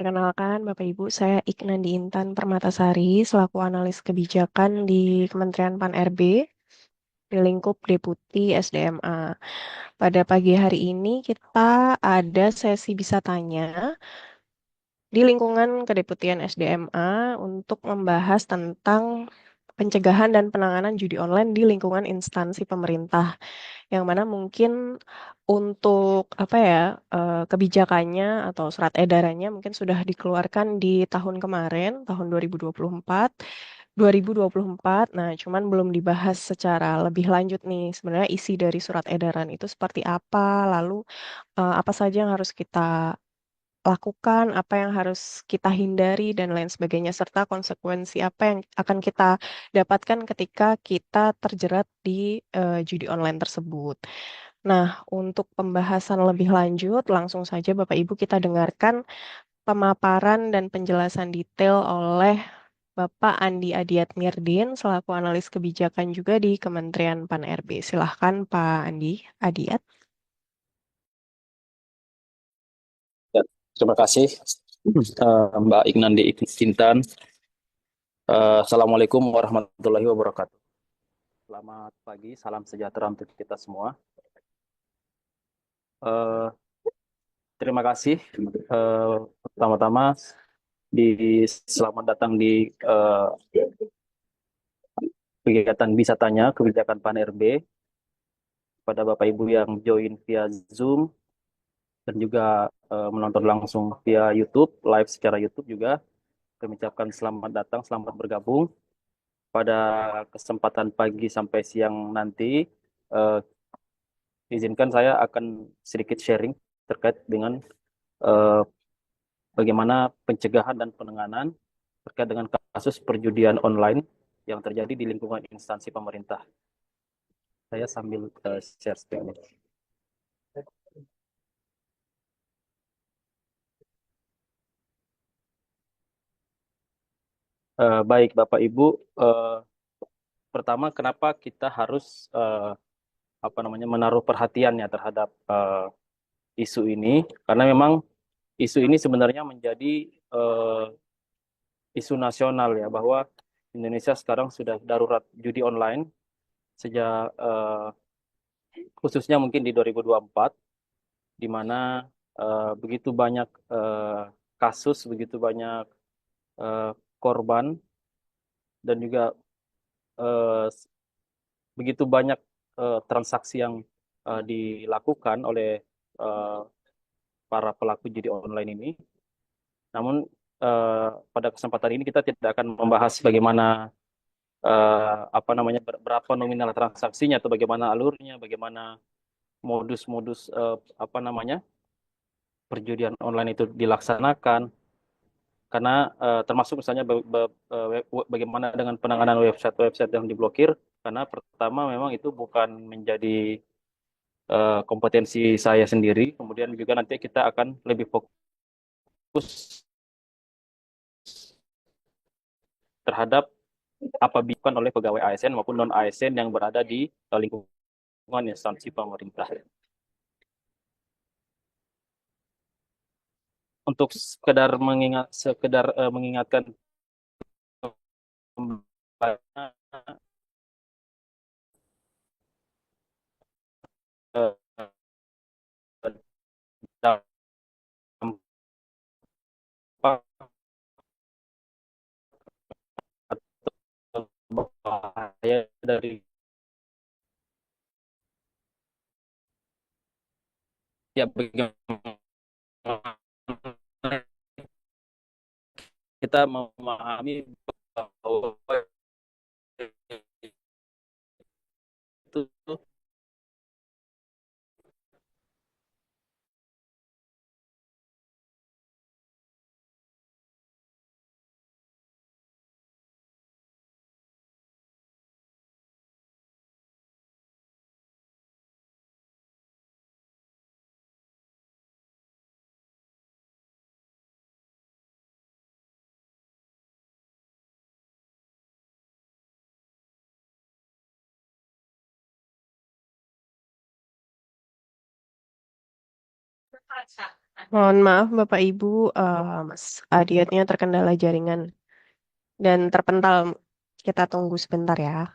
Perkenalkan, Bapak Ibu, saya Iknandi Intan Permatasari selaku analis kebijakan di Kementerian Pan-RB di lingkup Deputi SDMA. Pada pagi hari ini kita ada sesi bisa tanya di lingkungan Kedeputian SDMA untuk membahas tentang pencegahan dan penanganan judi online di lingkungan instansi pemerintah, yang mana mungkin untuk apa ya, kebijakannya atau surat edarannya mungkin sudah dikeluarkan di tahun kemarin, tahun 2024. 2024. Nah, cuman belum dibahas secara lebih lanjut nih, sebenarnya isi dari surat edaran itu seperti apa, lalu apa saja yang harus kita lakukan, apa yang harus kita hindari, dan lain sebagainya, serta konsekuensi apa yang akan kita dapatkan ketika kita terjerat di judi online tersebut. Nah, untuk pembahasan lebih lanjut, langsung saja Bapak Ibu kita dengarkan pemaparan dan penjelasan detail oleh Bapak Andi Adiatmirdin selaku analis kebijakan juga di Kementerian Pan-RB. Silahkan Pak Andi Adiat. Ya, terima kasih Mbak Ignandi Intan. Assalamualaikum warahmatullahi wabarakatuh. Selamat pagi, salam sejahtera untuk kita semua. Eh, Terima kasih pertama-tama di selamat datang di eh, kegiatan Bisa Tanya Kebijakan Pan-RB pada Bapak Ibu yang join via Zoom dan juga menonton langsung via YouTube, live secara YouTube juga. Kami ucapkan selamat datang, selamat bergabung. Pada kesempatan pagi sampai siang nanti, eh, izinkan saya akan sedikit sharing terkait dengan eh, bagaimana pencegahan dan penanganan terkait dengan kasus perjudian online yang terjadi di lingkungan instansi pemerintah. Saya sambil share screen. Baik Bapak Ibu, eh, pertama kenapa kita harus menaruh perhatiannya terhadap isu ini? Karena memang isu ini sebenarnya menjadi eh, isu nasional ya, bahwa Indonesia sekarang sudah darurat judi online sejak khususnya mungkin di 2024, di mana begitu banyak kasus, begitu banyak eh, korban, dan juga eh, begitu banyak transaksi yang dilakukan oleh eh, para pelaku judi online ini. Namun pada kesempatan ini kita tidak akan membahas bagaimana berapa nominal transaksinya atau bagaimana alurnya, bagaimana modus-modus perjudian online itu dilaksanakan, karena termasuk misalnya bagaimana dengan penanganan website-website yang diblokir, karena pertama memang itu bukan menjadi kompetensi saya sendiri. Kemudian juga nanti kita akan lebih fokus terhadap apa dilakukan oleh pegawai ASN maupun non ASN yang berada di lingkungan instansi pemerintah. Untuk sekedar mengingatkan dampak atau bahaya dari ya bagaimana kita memahami bahwa itu Mohon maaf Bapak Ibu, Mas Adiatnya terkendala jaringan dan terpental. Kita tunggu sebentar ya.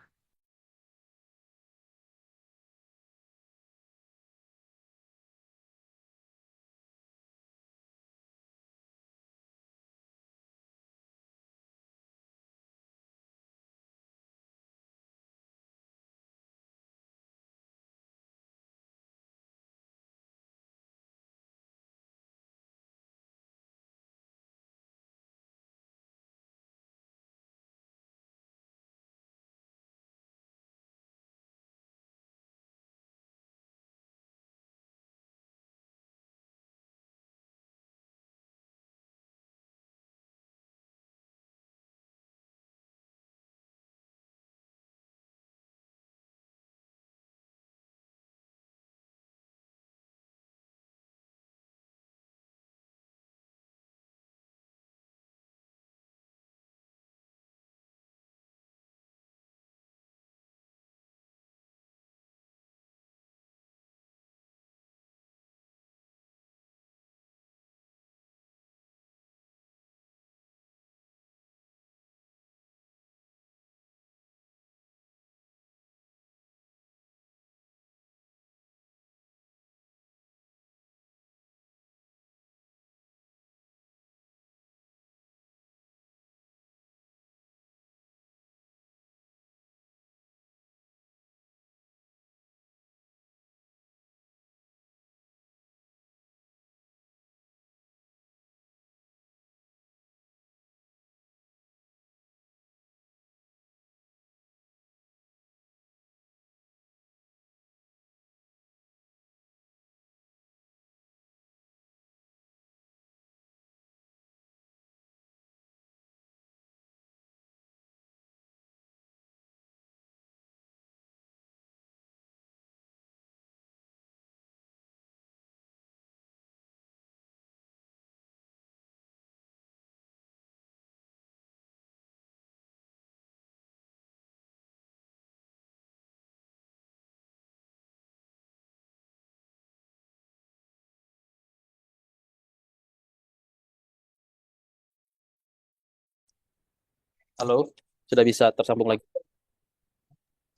Halo, sudah bisa tersambung lagi?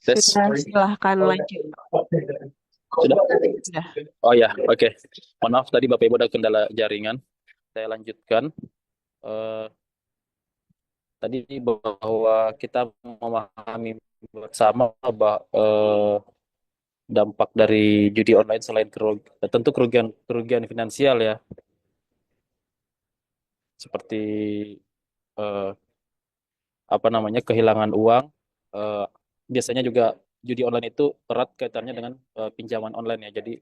Tes. Sudah, silahkan lanjut. Sudah? Sudah. Oh ya, oke. Mohon maaf tadi Bapak Ibu ada kendala jaringan. Saya lanjutkan. Eh, Tadi bahwa kita memahami bersama bahwa dampak dari judi online selain tentu kerugian kerugian finansial ya, seperti eh, apa namanya kehilangan uang. Eh, Biasanya juga judi online itu erat kaitannya dengan pinjaman online ya. Jadi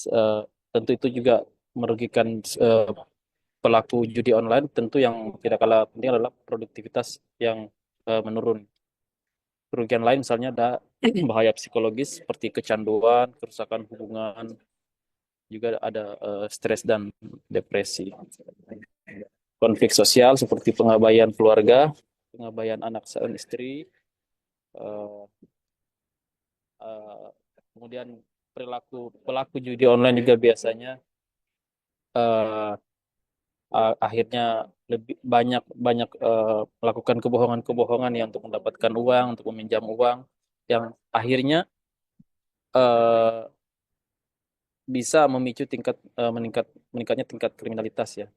eh, tentu itu juga merugikan eh, pelaku judi online. Tentu yang tidak kalah penting adalah produktivitas yang menurun. Kerugian lain misalnya ada bahaya psikologis seperti kecanduan, kerusakan hubungan, juga ada stres dan depresi. Konflik sosial seperti pengabaian keluarga, pengabaian anak dan istri, eh, eh, kemudian perilaku pelaku judi online juga biasanya eh, akhirnya lebih banyak banyak melakukan kebohongan-kebohongan yang untuk mendapatkan uang, untuk meminjam uang, yang akhirnya eh, bisa memicu meningkatnya tingkat kriminalitas ya.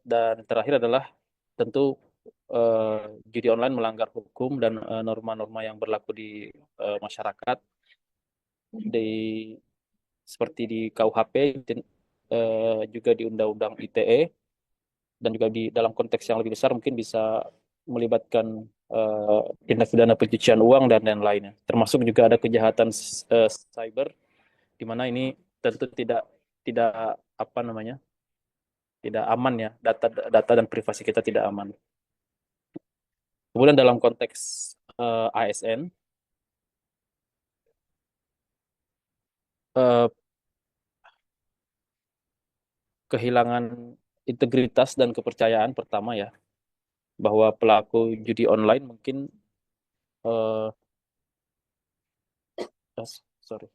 Dan terakhir adalah tentu eh, judi online melanggar hukum dan norma-norma yang berlaku di masyarakat, di seperti di KUHP, juga di Undang-Undang ITE, dan juga di dalam konteks yang lebih besar mungkin bisa melibatkan tindak pidana pencucian uang dan lain-lainnya. Termasuk juga ada kejahatan cyber, di mana ini tentu tidak tidak apa namanya tidak aman ya, data data dan privasi kita tidak aman. Kemudian dalam konteks ASN, eh, kehilangan integritas dan kepercayaan pertama ya, bahwa pelaku judi online mungkin eh, sorry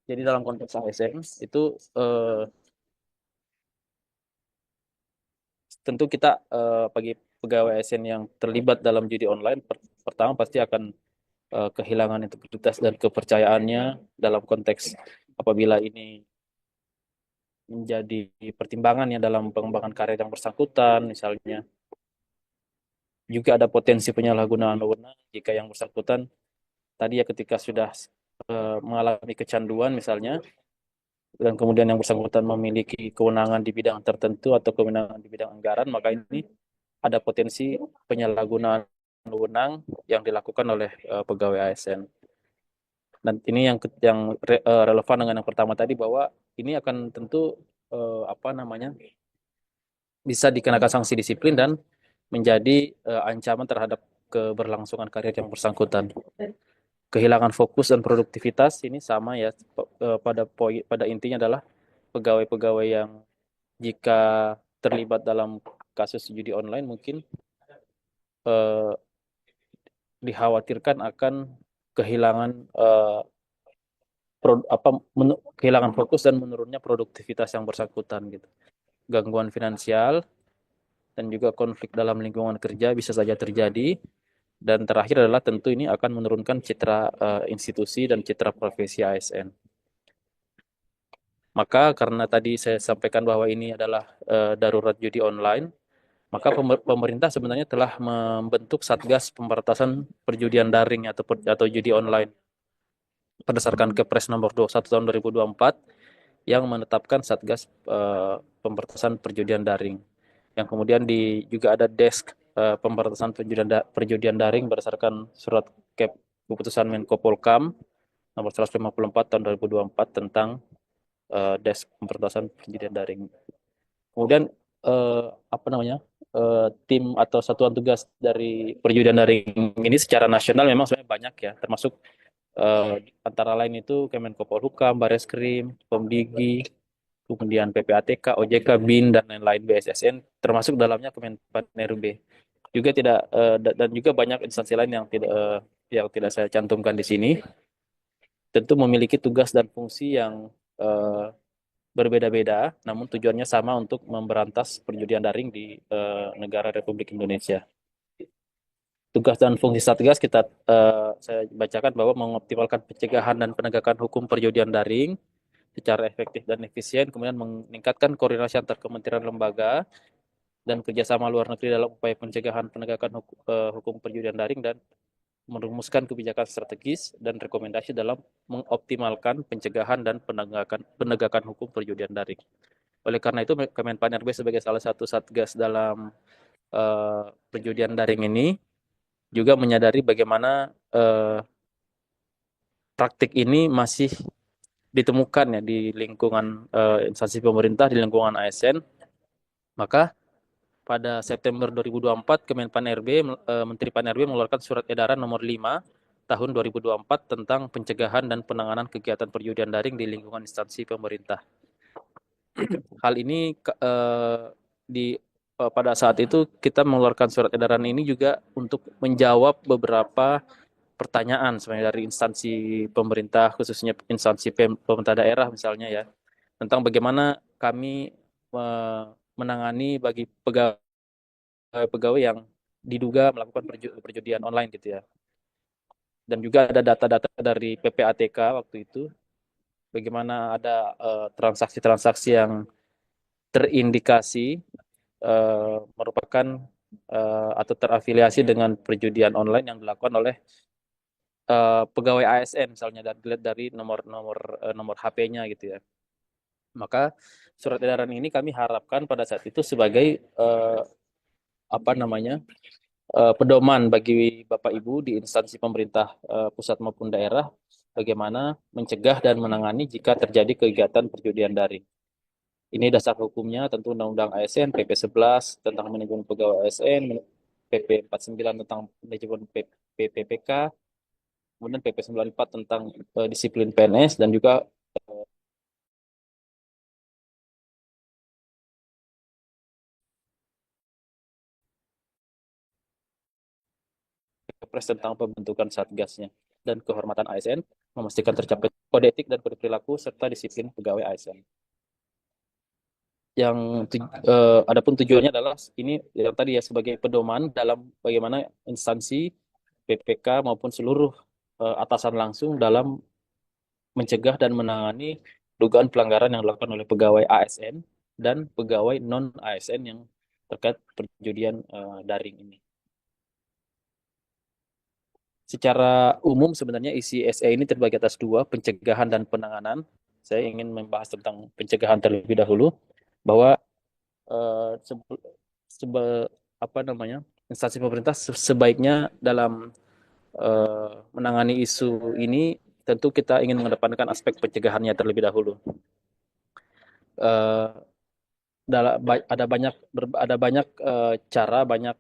Jadi dalam konteks ASN itu eh, tentu kita bagi pegawai ASN yang terlibat dalam judi online pertama pasti akan kehilangan integritas dan kepercayaannya dalam konteks apabila ini menjadi pertimbangan ya dalam pengembangan karir yang bersangkutan misalnya. Juga ada potensi penyalahgunaan wewenang jika yang bersangkutan tadi ya ketika sudah mengalami kecanduan misalnya dan kemudian yang bersangkutan memiliki kewenangan di bidang tertentu atau kewenangan di bidang anggaran, maka ini ada potensi penyalahgunaan wewenang yang dilakukan oleh pegawai ASN. Dan ini yang relevan dengan yang pertama tadi bahwa ini akan tentu apa namanya bisa dikenakan sanksi disiplin dan menjadi ancaman terhadap keberlangsungan karir yang bersangkutan. Kehilangan fokus dan produktivitas ini sama ya pada intinya adalah pegawai-pegawai yang jika terlibat dalam kasus judi online mungkin eh, dikhawatirkan akan kehilangan kehilangan fokus dan menurunnya produktivitas yang bersangkutan gitu. Gangguan finansial dan juga konflik dalam lingkungan kerja bisa saja terjadi dan terakhir adalah tentu ini akan menurunkan citra institusi dan citra profesi ASN. Maka karena tadi saya sampaikan bahwa ini adalah darurat judi online, maka pemerintah sebenarnya telah membentuk Satgas Pemberantasan Perjudian Daring atau judi online berdasarkan Kepres nomor 21 tahun 2024 yang menetapkan Satgas Pemberantasan Perjudian Daring. Yang kemudian juga ada desk pemberantasan perjudian daring berdasarkan surat keputusan Menko Polhukam nomor 154 tahun 2024 tentang desk pemberantasan perjudian daring. Kemudian apa namanya tim atau satuan tugas dari perjudian daring ini secara nasional memang sebenarnya banyak ya, termasuk antara lain itu Kemenko Polhukam, Bareskrim, Pomdigi, kemudian PPATK, OJK, BIN dan lain-lain BSSN, termasuk dalamnya Kemenpan RB. Juga tidak dan juga banyak instansi lain yang tidak saya cantumkan di sini, tentu memiliki tugas dan fungsi yang eh, berbeda-beda, namun tujuannya sama untuk memberantas perjudian daring di negara Republik Indonesia. Tugas dan fungsi Satgas saya bacakan bahwa mengoptimalkan pencegahan dan penegakan hukum perjudian daring secara efektif dan efisien, kemudian meningkatkan koordinasi antar kementerian lembaga dan kerjasama luar negeri dalam upaya pencegahan penegakan hukum perjudian daring dan merumuskan kebijakan strategis dan rekomendasi dalam mengoptimalkan pencegahan dan penegakan hukum perjudian daring. Oleh karena itu, Kemenpan RB sebagai salah satu satgas dalam perjudian daring ini juga menyadari bagaimana praktik ini masih ditemukan ya di lingkungan instansi pemerintah, di lingkungan ASN. Maka pada September 2024, Kemenpan RB, Menteri Pan RB mengeluarkan surat edaran nomor 5 tahun 2024 tentang pencegahan dan penanganan kegiatan perjudian daring di lingkungan instansi pemerintah. Hal ini pada saat itu kita mengeluarkan surat edaran ini juga untuk menjawab beberapa pertanyaan sebenarnya dari instansi pemerintah, khususnya instansi pemerintah daerah misalnya ya, tentang bagaimana kami menangani bagi pegawai yang diduga melakukan perjudian online gitu ya. Dan juga ada data-data dari PPATK waktu itu, bagaimana ada transaksi-transaksi yang terindikasi merupakan atau terafiliasi dengan perjudian online yang dilakukan oleh pegawai ASN misalnya dan dilihat dari nomor HP-nya gitu ya. Maka surat edaran ini kami harapkan pada saat itu sebagai apa namanya pedoman bagi Bapak Ibu di instansi pemerintah pusat maupun daerah bagaimana mencegah dan menangani jika terjadi kegiatan perjudian daring. Ini dasar hukumnya tentu Undang-Undang ASN, PP 11 tentang manajemen pegawai ASN, PP 49 tentang manajemen PPPK, kemudian PP 94 tentang disiplin PNS dan juga Kepres tentang pembentukan Satgasnya. dan kehormatan ASN, memastikan tercapai kode etik dan kode perilaku serta disiplin pegawai ASN. Yang adapun tujuannya adalah ini yang tadi ya sebagai pedoman dalam bagaimana instansi PPK maupun seluruh atasan langsung dalam mencegah dan menangani dugaan pelanggaran yang dilakukan oleh pegawai ASN dan pegawai non ASN yang terkait perjudian daring ini. Secara umum sebenarnya isi SE ini terbagi atas dua, pencegahan dan penanganan. Saya ingin membahas tentang pencegahan terlebih dahulu, bahwa eh, sebe- apa namanya instansi pemerintah sebaiknya dalam menangani isu ini tentu kita ingin mengedepankan aspek pencegahannya terlebih dahulu. Eh, ada banyak cara, banyak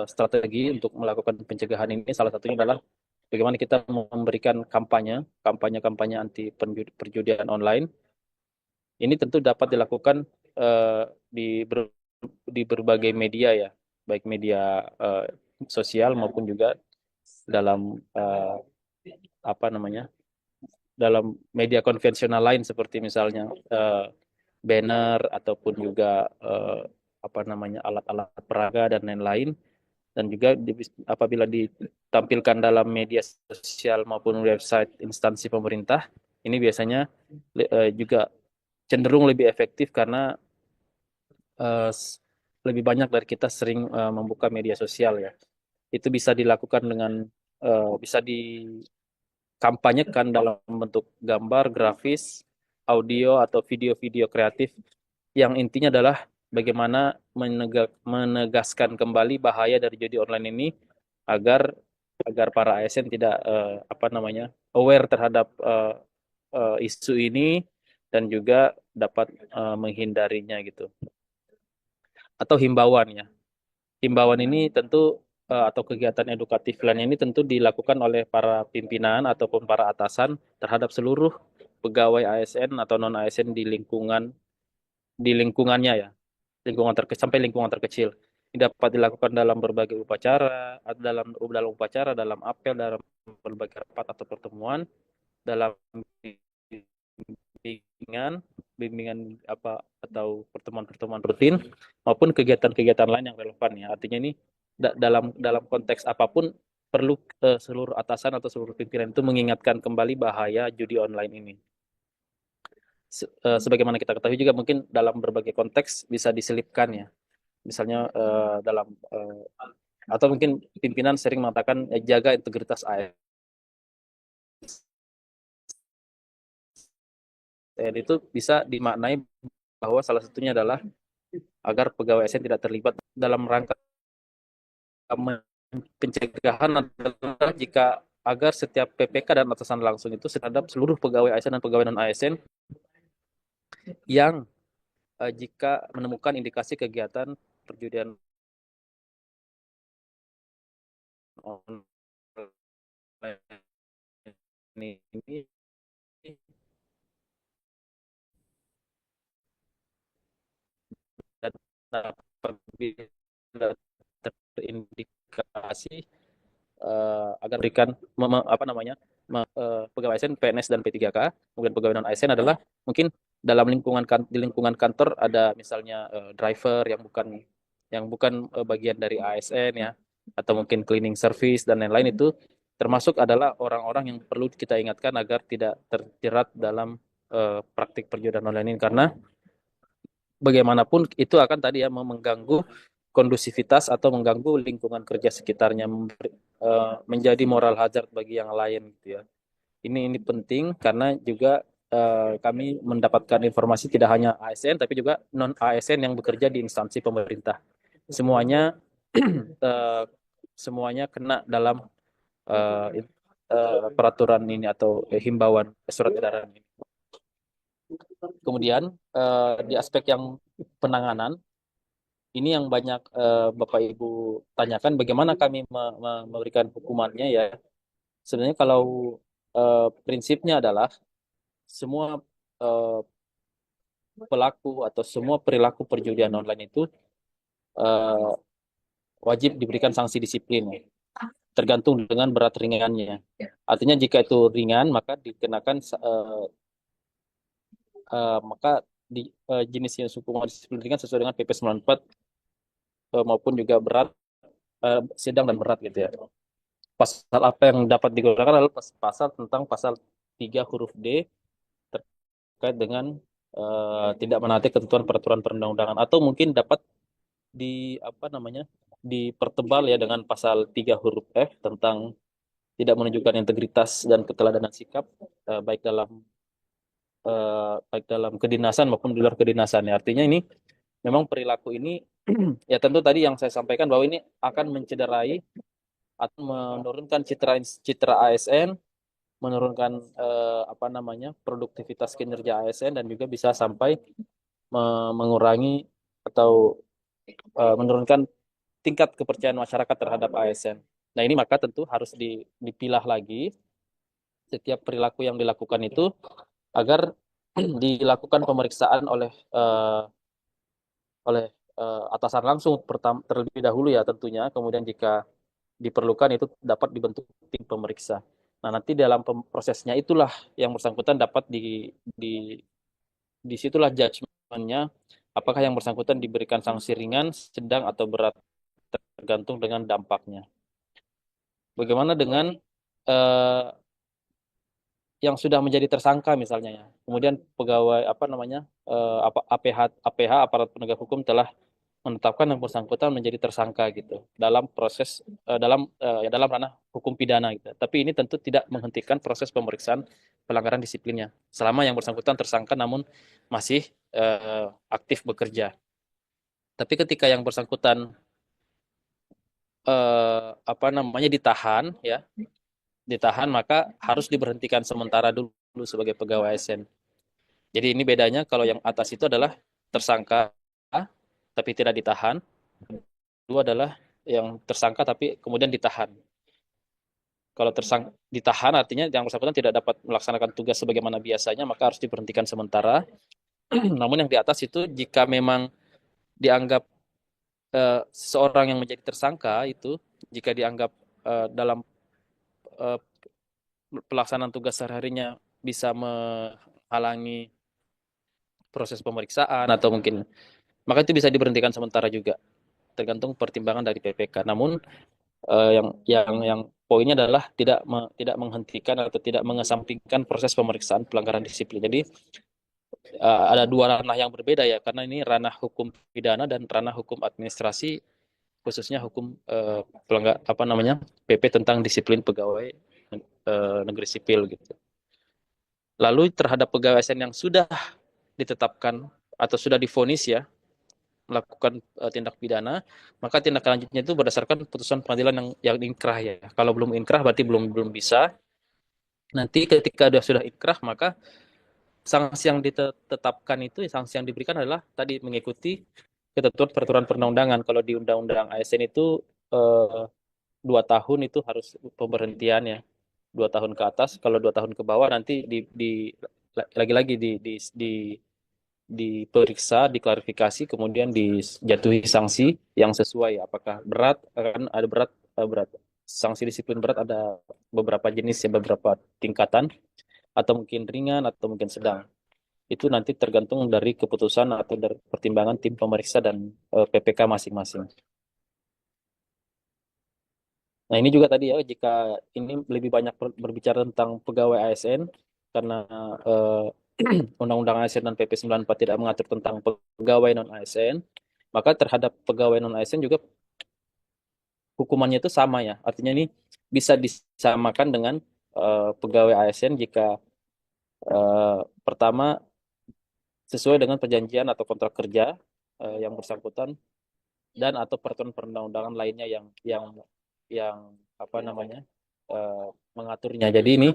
strategi untuk melakukan pencegahan ini. Salah satunya adalah bagaimana kita memberikan kampanye anti perjudian online. Ini tentu dapat dilakukan eh, di ber, di berbagai media ya, baik media sosial maupun juga dalam apa namanya, dalam media konvensional lain seperti misalnya banner ataupun juga apa namanya alat-alat peraga dan lain-lain, dan juga apabila ditampilkan dalam media sosial maupun website instansi pemerintah ini biasanya juga cenderung lebih efektif karena eh, lebih banyak dari kita sering membuka media sosial ya. Itu bisa dilakukan dengan bisa dikampanyekan dalam bentuk gambar, grafis, audio atau video-video kreatif yang intinya adalah bagaimana menegaskan kembali bahaya dari judi online ini agar agar para ASN tidak apa namanya aware terhadap isu ini dan juga dapat menghindarinya gitu. Atau himbauan ya. Himbauan ini tentu atau kegiatan edukatif lainnya ini tentu dilakukan oleh para pimpinan ataupun para atasan terhadap seluruh pegawai ASN atau non ASN di lingkungannya ya, sampai lingkungan terkecil. Ini dapat dilakukan dalam berbagai upacara, dalam upacara, dalam apel, dalam berbagai rapat atau pertemuan, dalam bimbingan, bimbingan apa atau pertemuan-pertemuan rutin maupun kegiatan-kegiatan lain yang relevan ya. Artinya ini dalam dalam konteks apapun perlu seluruh atasan atau seluruh pimpinan itu mengingatkan kembali bahaya judi online ini. Sebagaimana kita ketahui juga mungkin dalam berbagai konteks bisa diselipkan ya. Misalnya dalam atau mungkin pimpinan sering mengatakan jaga integritas ASN, itu bisa dimaknai bahwa salah satunya adalah agar pegawai ASN tidak terlibat dalam rangka pencegahan adalah jika agar setiap PPK dan atasan langsung itu terhadap seluruh pegawai ASN dan pegawai non ASN yang jika menemukan indikasi kegiatan perjudian online ini dan apabila terindikasi agar berikan apa namanya pegawai ASN, PNS dan P3K, kemudian pegawai non ASN adalah mungkin dalam di lingkungan kantor ada misalnya driver yang bukan bagian dari ASN ya, atau mungkin cleaning service dan lain-lain, itu termasuk adalah orang-orang yang perlu kita ingatkan agar tidak terjerat dalam praktik perjudian online ini, karena bagaimanapun itu akan tadi ya mengganggu kondusivitas atau mengganggu lingkungan kerja sekitarnya, menjadi moral hazard bagi yang lain gitu ya. Ini penting karena juga kami mendapatkan informasi tidak hanya ASN tapi juga non ASN yang bekerja di instansi pemerintah. Semuanya eh, semuanya kena dalam peraturan ini atau himbauan surat edaran ini. Kemudian di aspek yang penanganan ini yang banyak Bapak Ibu tanyakan, bagaimana kami memberikan hukumannya ya. Sebenarnya kalau prinsipnya adalah semua eh, pelaku atau semua perilaku perjudian online itu eh, wajib diberikan sanksi disiplin. tergantung dengan berat ringannya. Artinya jika itu ringan maka dikenakan maka jenisnya hukuman disiplin ringan sesuai dengan PP 94 maupun juga berat, sedang dan berat gitu ya. Pasal apa yang dapat digunakan adalah pasal tentang pasal 3 huruf D terkait dengan tidak menaati ketentuan peraturan perundang-undangan, atau mungkin dapat di apa namanya dipertebal ya dengan pasal 3 huruf F tentang tidak menunjukkan integritas dan keteladanan sikap, baik dalam kedinasan maupun di luar kedinasan ya. Artinya ini memang perilaku ini ya tentu tadi yang saya sampaikan bahwa ini akan mencederai atau menurunkan citra ASN, menurunkan apa namanya produktivitas kinerja ASN, dan juga bisa sampai mengurangi atau menurunkan tingkat kepercayaan masyarakat terhadap ASN. Nah ini maka tentu harus dipilah lagi setiap perilaku yang dilakukan itu agar dilakukan pemeriksaan oleh atasan langsung terlebih dahulu ya tentunya. Kemudian jika diperlukan itu dapat dibentuk tim pemeriksa. Nah, nanti dalam prosesnya itulah yang bersangkutan dapat di disitulah judgementnya apakah yang bersangkutan diberikan sanksi ringan, sedang atau berat tergantung dengan dampaknya. Bagaimana dengan eh, yang sudah menjadi tersangka misalnya ya. Kemudian pegawai apa namanya APH aparat penegak hukum telah menetapkan yang bersangkutan menjadi tersangka gitu dalam proses ya dalam ranah hukum pidana gitu. Tapi ini tentu tidak menghentikan proses pemeriksaan pelanggaran disiplinnya selama yang bersangkutan tersangka namun masih aktif bekerja. Tapi ketika yang bersangkutan apa namanya ditahan maka harus diberhentikan sementara dulu sebagai pegawai ASN. Jadi ini bedanya kalau yang atas itu adalah tersangka tapi tidak ditahan. Dua adalah yang tersangka tapi kemudian ditahan. Kalau ditahan artinya yang bersangkutan tidak dapat melaksanakan tugas sebagaimana biasanya, maka harus diberhentikan sementara. Namun yang di atas itu jika memang dianggap seseorang yang menjadi tersangka itu jika dianggap dalam eh, pelaksanaan tugas sehari-harinya bisa menghalangi proses pemeriksaan atau mungkin maka itu bisa diberhentikan sementara juga tergantung pertimbangan dari PPK. Namun yang poinnya adalah tidak menghentikan atau tidak mengesampingkan proses pemeriksaan pelanggaran disiplin. Jadi ada dua ranah yang berbeda ya, karena ini ranah hukum pidana dan ranah hukum administrasi, khususnya hukum pelanggar apa namanya PP tentang disiplin pegawai negeri sipil gitu. Lalu terhadap pegawai ASN yang sudah ditetapkan atau sudah divonis ya melakukan tindak pidana, maka tindak lanjutnya itu berdasarkan putusan pengadilan yang inkrah ya. Kalau belum inkrah berarti belum bisa. Nanti ketika sudah inkrah maka sanksi yang ditetapkan itu sanksi yang diberikan adalah tadi mengikuti ketentuan peraturan perundang-undangan. Kalau di Undang-Undang ASN itu 2 tahun itu harus pemberhentian ya, 2 tahun ke atas. Kalau 2 tahun ke bawah nanti lagi-lagi diperiksa, diklarifikasi, kemudian dijatuhi sanksi yang sesuai. Apakah berat, akan ada berat. Sanksi disiplin berat ada beberapa jenis ya, beberapa tingkatan, atau mungkin ringan, atau mungkin sedang. Itu nanti tergantung dari keputusan atau dari pertimbangan tim pemeriksa dan PPK masing-masing. Nah ini juga tadi ya, jika ini lebih banyak berbicara tentang pegawai ASN, karena eh, Undang-Undang ASN dan PP 94 tidak mengatur tentang pegawai non-ASN, maka terhadap pegawai non-ASN juga hukumannya itu sama ya. Artinya ini bisa disamakan dengan pegawai ASN jika pertama sesuai dengan perjanjian atau kontrak kerja yang bersangkutan dan atau peraturan perundang-undangan lainnya yang apa namanya mengaturnya. Jadi ini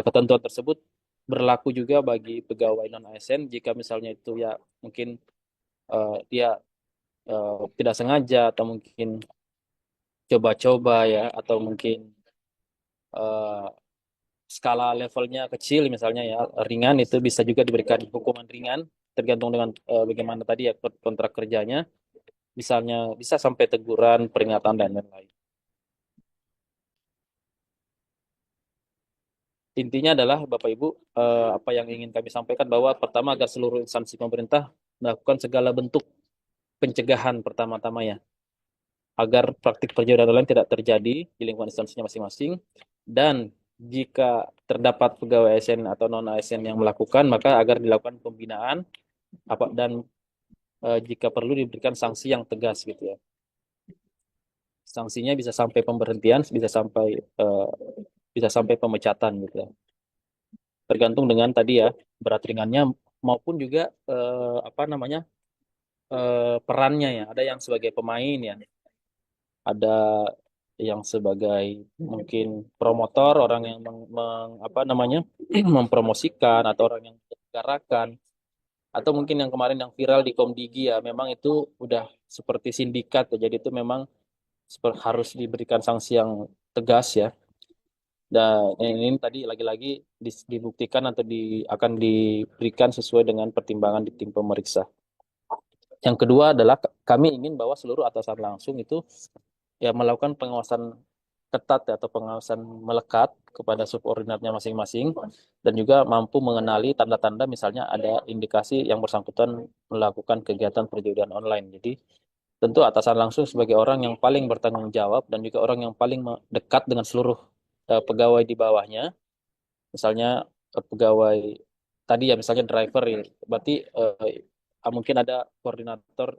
ketentuan tersebut berlaku juga bagi pegawai non ASN jika misalnya itu ya mungkin dia tidak sengaja atau mungkin coba-coba ya atau mungkin eh, skala levelnya kecil misalnya ya ringan itu bisa juga diberikan hukuman ringan tergantung dengan bagaimana tadi ya kontrak kerjanya misalnya bisa sampai teguran peringatan dan lain-lain. Intinya adalah Bapak Ibu, apa yang ingin kami sampaikan bahwa pertama agar seluruh instansi pemerintah melakukan segala bentuk pencegahan pertama-tama ya, agar praktik perjudian online tidak terjadi di lingkungan instansinya masing-masing. Dan jika terdapat pegawai ASN atau non ASN yang melakukan, maka agar dilakukan pembinaan apa dan jika perlu diberikan sanksi yang tegas gitu ya. Sanksinya bisa sampai pemberhentian, eh, bisa sampai pemecatan gitu ya. Tergantung dengan tadi ya berat ringannya maupun juga apa namanya perannya ya. Ada yang sebagai pemain ya, ada yang sebagai mungkin promotor, orang yang apa namanya mempromosikan atau orang yang menggarakan atau mungkin yang kemarin yang viral di Komdigi ya, memang itu udah seperti sindikat ya. Jadi itu memang harus diberikan sanksi yang tegas ya. Dan ini tadi lagi-lagi dibuktikan atau akan diberikan sesuai dengan pertimbangan di tim pemeriksa. Yang kedua adalah kami ingin bahwa seluruh atasan langsung itu ya melakukan pengawasan ketat ya, atau pengawasan melekat kepada subordinatnya masing-masing dan juga mampu mengenali tanda-tanda misalnya ada indikasi yang bersangkutan melakukan kegiatan perjudian online. Jadi tentu atasan langsung sebagai orang yang paling bertanggung jawab dan juga orang yang paling dekat dengan seluruh pegawai di bawahnya. Misalnya pegawai tadi ya misalnya driver ya, berarti mungkin ada koordinator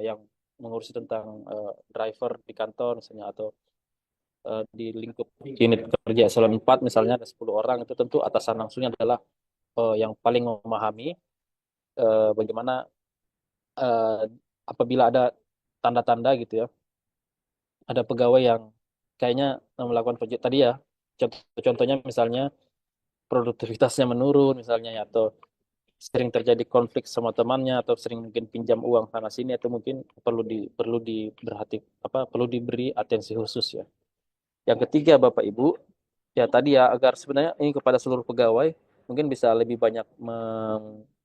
yang mengurusi tentang driver di kantor misalnya atau di lingkup unit kerja eselon 4 misalnya ada 10 orang itu tentu atasan langsungnya adalah yang paling memahami bagaimana eh, apabila ada tanda-tanda gitu ya ada pegawai yang kayaknya melakukan proyek tadi ya contohnya misalnya produktivitasnya menurun misalnya ya atau sering terjadi konflik sama temannya atau sering mungkin pinjam uang sana sini atau mungkin perlu diberhati apa perlu diberi atensi khusus ya. Yang ketiga Bapak Ibu, ya tadi ya agar sebenarnya ini kepada seluruh pegawai mungkin bisa lebih banyak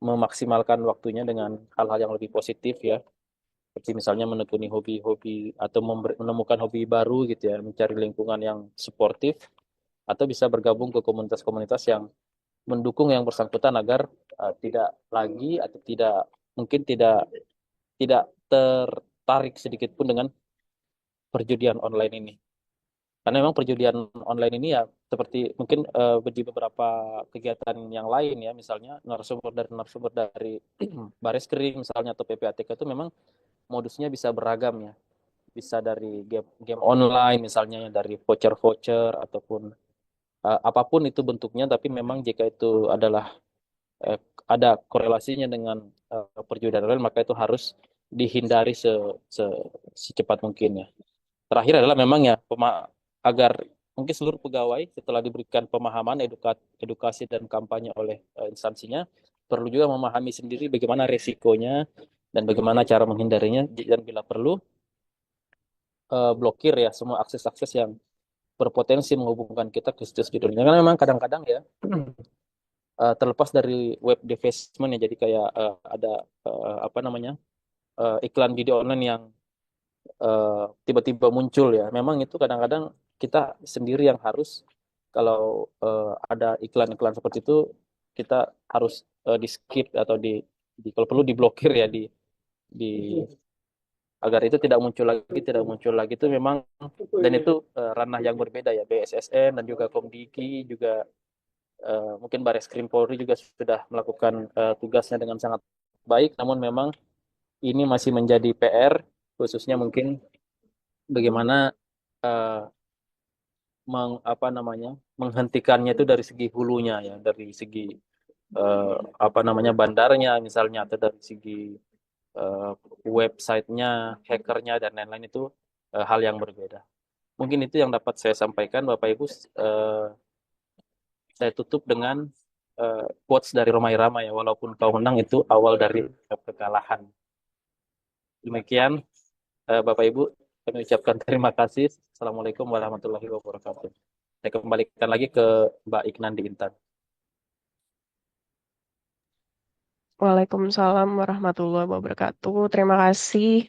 memaksimalkan waktunya dengan hal-hal yang lebih positif ya. Seperti misalnya menekuni hobi-hobi atau menemukan hobi baru gitu ya, mencari lingkungan yang suportif atau bisa bergabung ke komunitas-komunitas yang mendukung yang bersangkutan agar tidak lagi atau tidak mungkin tidak tertarik sedikit pun dengan perjudian online ini. Karena memang perjudian online ini ya seperti mungkin di beberapa kegiatan yang lain ya, misalnya narasumber dari Bareskrim misalnya atau PPATK itu memang modusnya bisa beragam ya. Bisa dari game online misalnya ya, dari voucher-voucher ataupun apapun itu bentuknya, tapi memang jika itu adalah eh, ada korelasinya dengan perjudian online maka itu harus dihindari se- secepat mungkin ya. Terakhir adalah memang ya agar mungkin seluruh pegawai setelah diberikan pemahaman edukasi dan kampanye oleh instansinya perlu juga memahami sendiri bagaimana resikonya dan bagaimana cara menghindarinya dan bila perlu blokir ya semua akses-akses yang berpotensi menghubungkan kita ke situs judulnya. Karena memang kadang-kadang ya terlepas dari web defacement ya jadi kayak ada apa namanya iklan video online yang tiba-tiba muncul ya. Memang itu kadang-kadang kita sendiri yang harus kalau ada iklan-iklan seperti itu kita harus di skip atau kalau perlu diblokir ya di agar itu tidak muncul lagi itu memang dan itu ranah yang berbeda ya BSSN dan juga Komdiki juga mungkin Bareskrim Polri juga sudah melakukan tugasnya dengan sangat baik namun memang ini masih menjadi PR khususnya mungkin bagaimana eh, apa namanya menghentikannya itu dari segi hulunya ya dari segi eh, apa namanya bandarnya misalnya atau dari segi eh, websitenya hackernya dan lain-lain itu hal yang berbeda mungkin itu yang dapat saya sampaikan Bapak Ibu eh, saya tutup dengan quotes dari Romai Rama ya walaupun kau menang itu awal dari kekalahan demikian Bapak Ibu kami ucapkan terima kasih Assalamualaikum warahmatullahi wabarakatuh saya kembalikan lagi ke Mbak Iknan di Intan. Waalaikumsalam warahmatullahi wabarakatuh. Terima kasih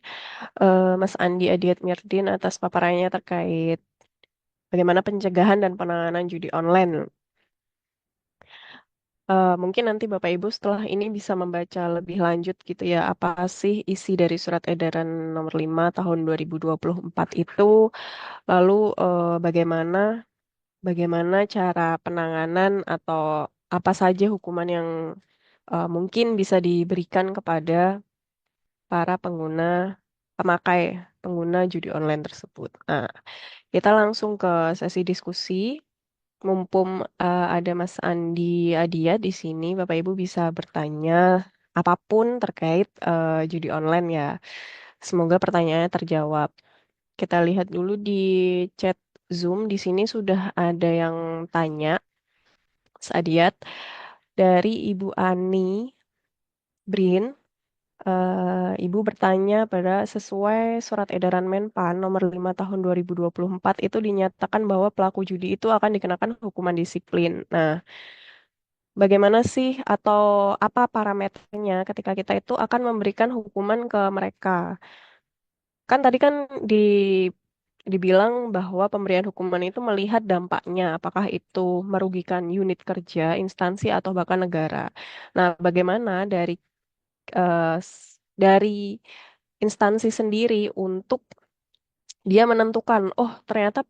Mas Andi Adiatmirdin atas paparannya terkait bagaimana pencegahan dan penanganan judi online. Mungkin nanti Bapak Ibu setelah ini bisa membaca lebih lanjut gitu ya, apa sih isi dari Surat Edaran Nomor 5 Tahun 2024 itu, lalu bagaimana bagaimana cara penanganan atau apa saja hukuman yang mungkin bisa diberikan kepada para pemakai pengguna judi online tersebut. Nah, kita langsung ke sesi diskusi. Mumpung ada Mas Andi Adia di sini, Bapak Ibu bisa bertanya apapun terkait judi online ya. Semoga pertanyaannya terjawab. Kita lihat dulu di chat Zoom, di sini sudah ada yang tanya, Mas Adiat, dari Ibu Ani Brin. Ibu bertanya pada sesuai Surat Edaran Menpan nomor 5 tahun 2024 itu dinyatakan bahwa pelaku judi itu akan dikenakan hukuman disiplin. Nah, bagaimana sih atau apa parameternya ketika kita itu akan memberikan hukuman ke mereka? Kan tadi kan di dibilang bahwa pemberian hukuman itu melihat dampaknya, apakah itu merugikan unit kerja, instansi atau bahkan negara. Nah, bagaimana dari instansi sendiri untuk dia menentukan, oh ternyata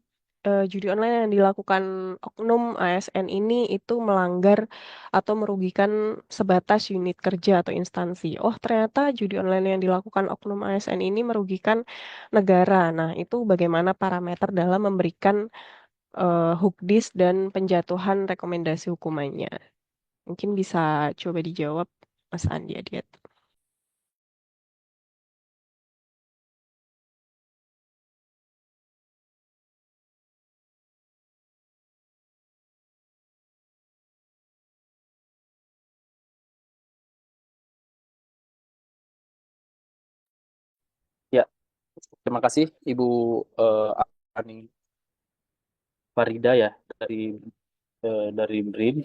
judi online yang dilakukan oknum ASN ini itu melanggar atau merugikan sebatas unit kerja atau instansi. Oh ternyata judi online yang dilakukan oknum ASN ini merugikan negara. Nah itu bagaimana parameter dalam memberikan hukdis dan penjatuhan rekomendasi hukumannya. Mungkin bisa coba dijawab Mas Andi Adiat. Ya, terima kasih Ibu eh, Ani Farida ya dari BRIN.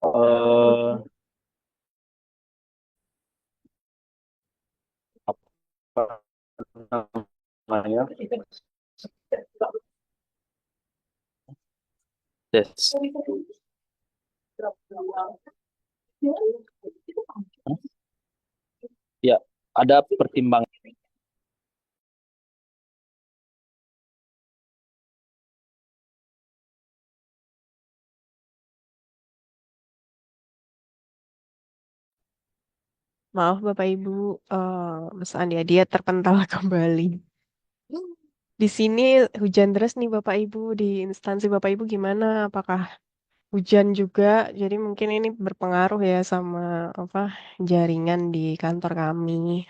Eh, apa namanya? Yes. Ya, ada pertimbangan. Maaf Bapak Ibu, Mas Andi Adiat terpental kembali. Di sini hujan deras nih Bapak Ibu, di instansi Bapak Ibu gimana? Apakah hujan juga? Jadi mungkin ini berpengaruh ya sama apa jaringan di kantor kami.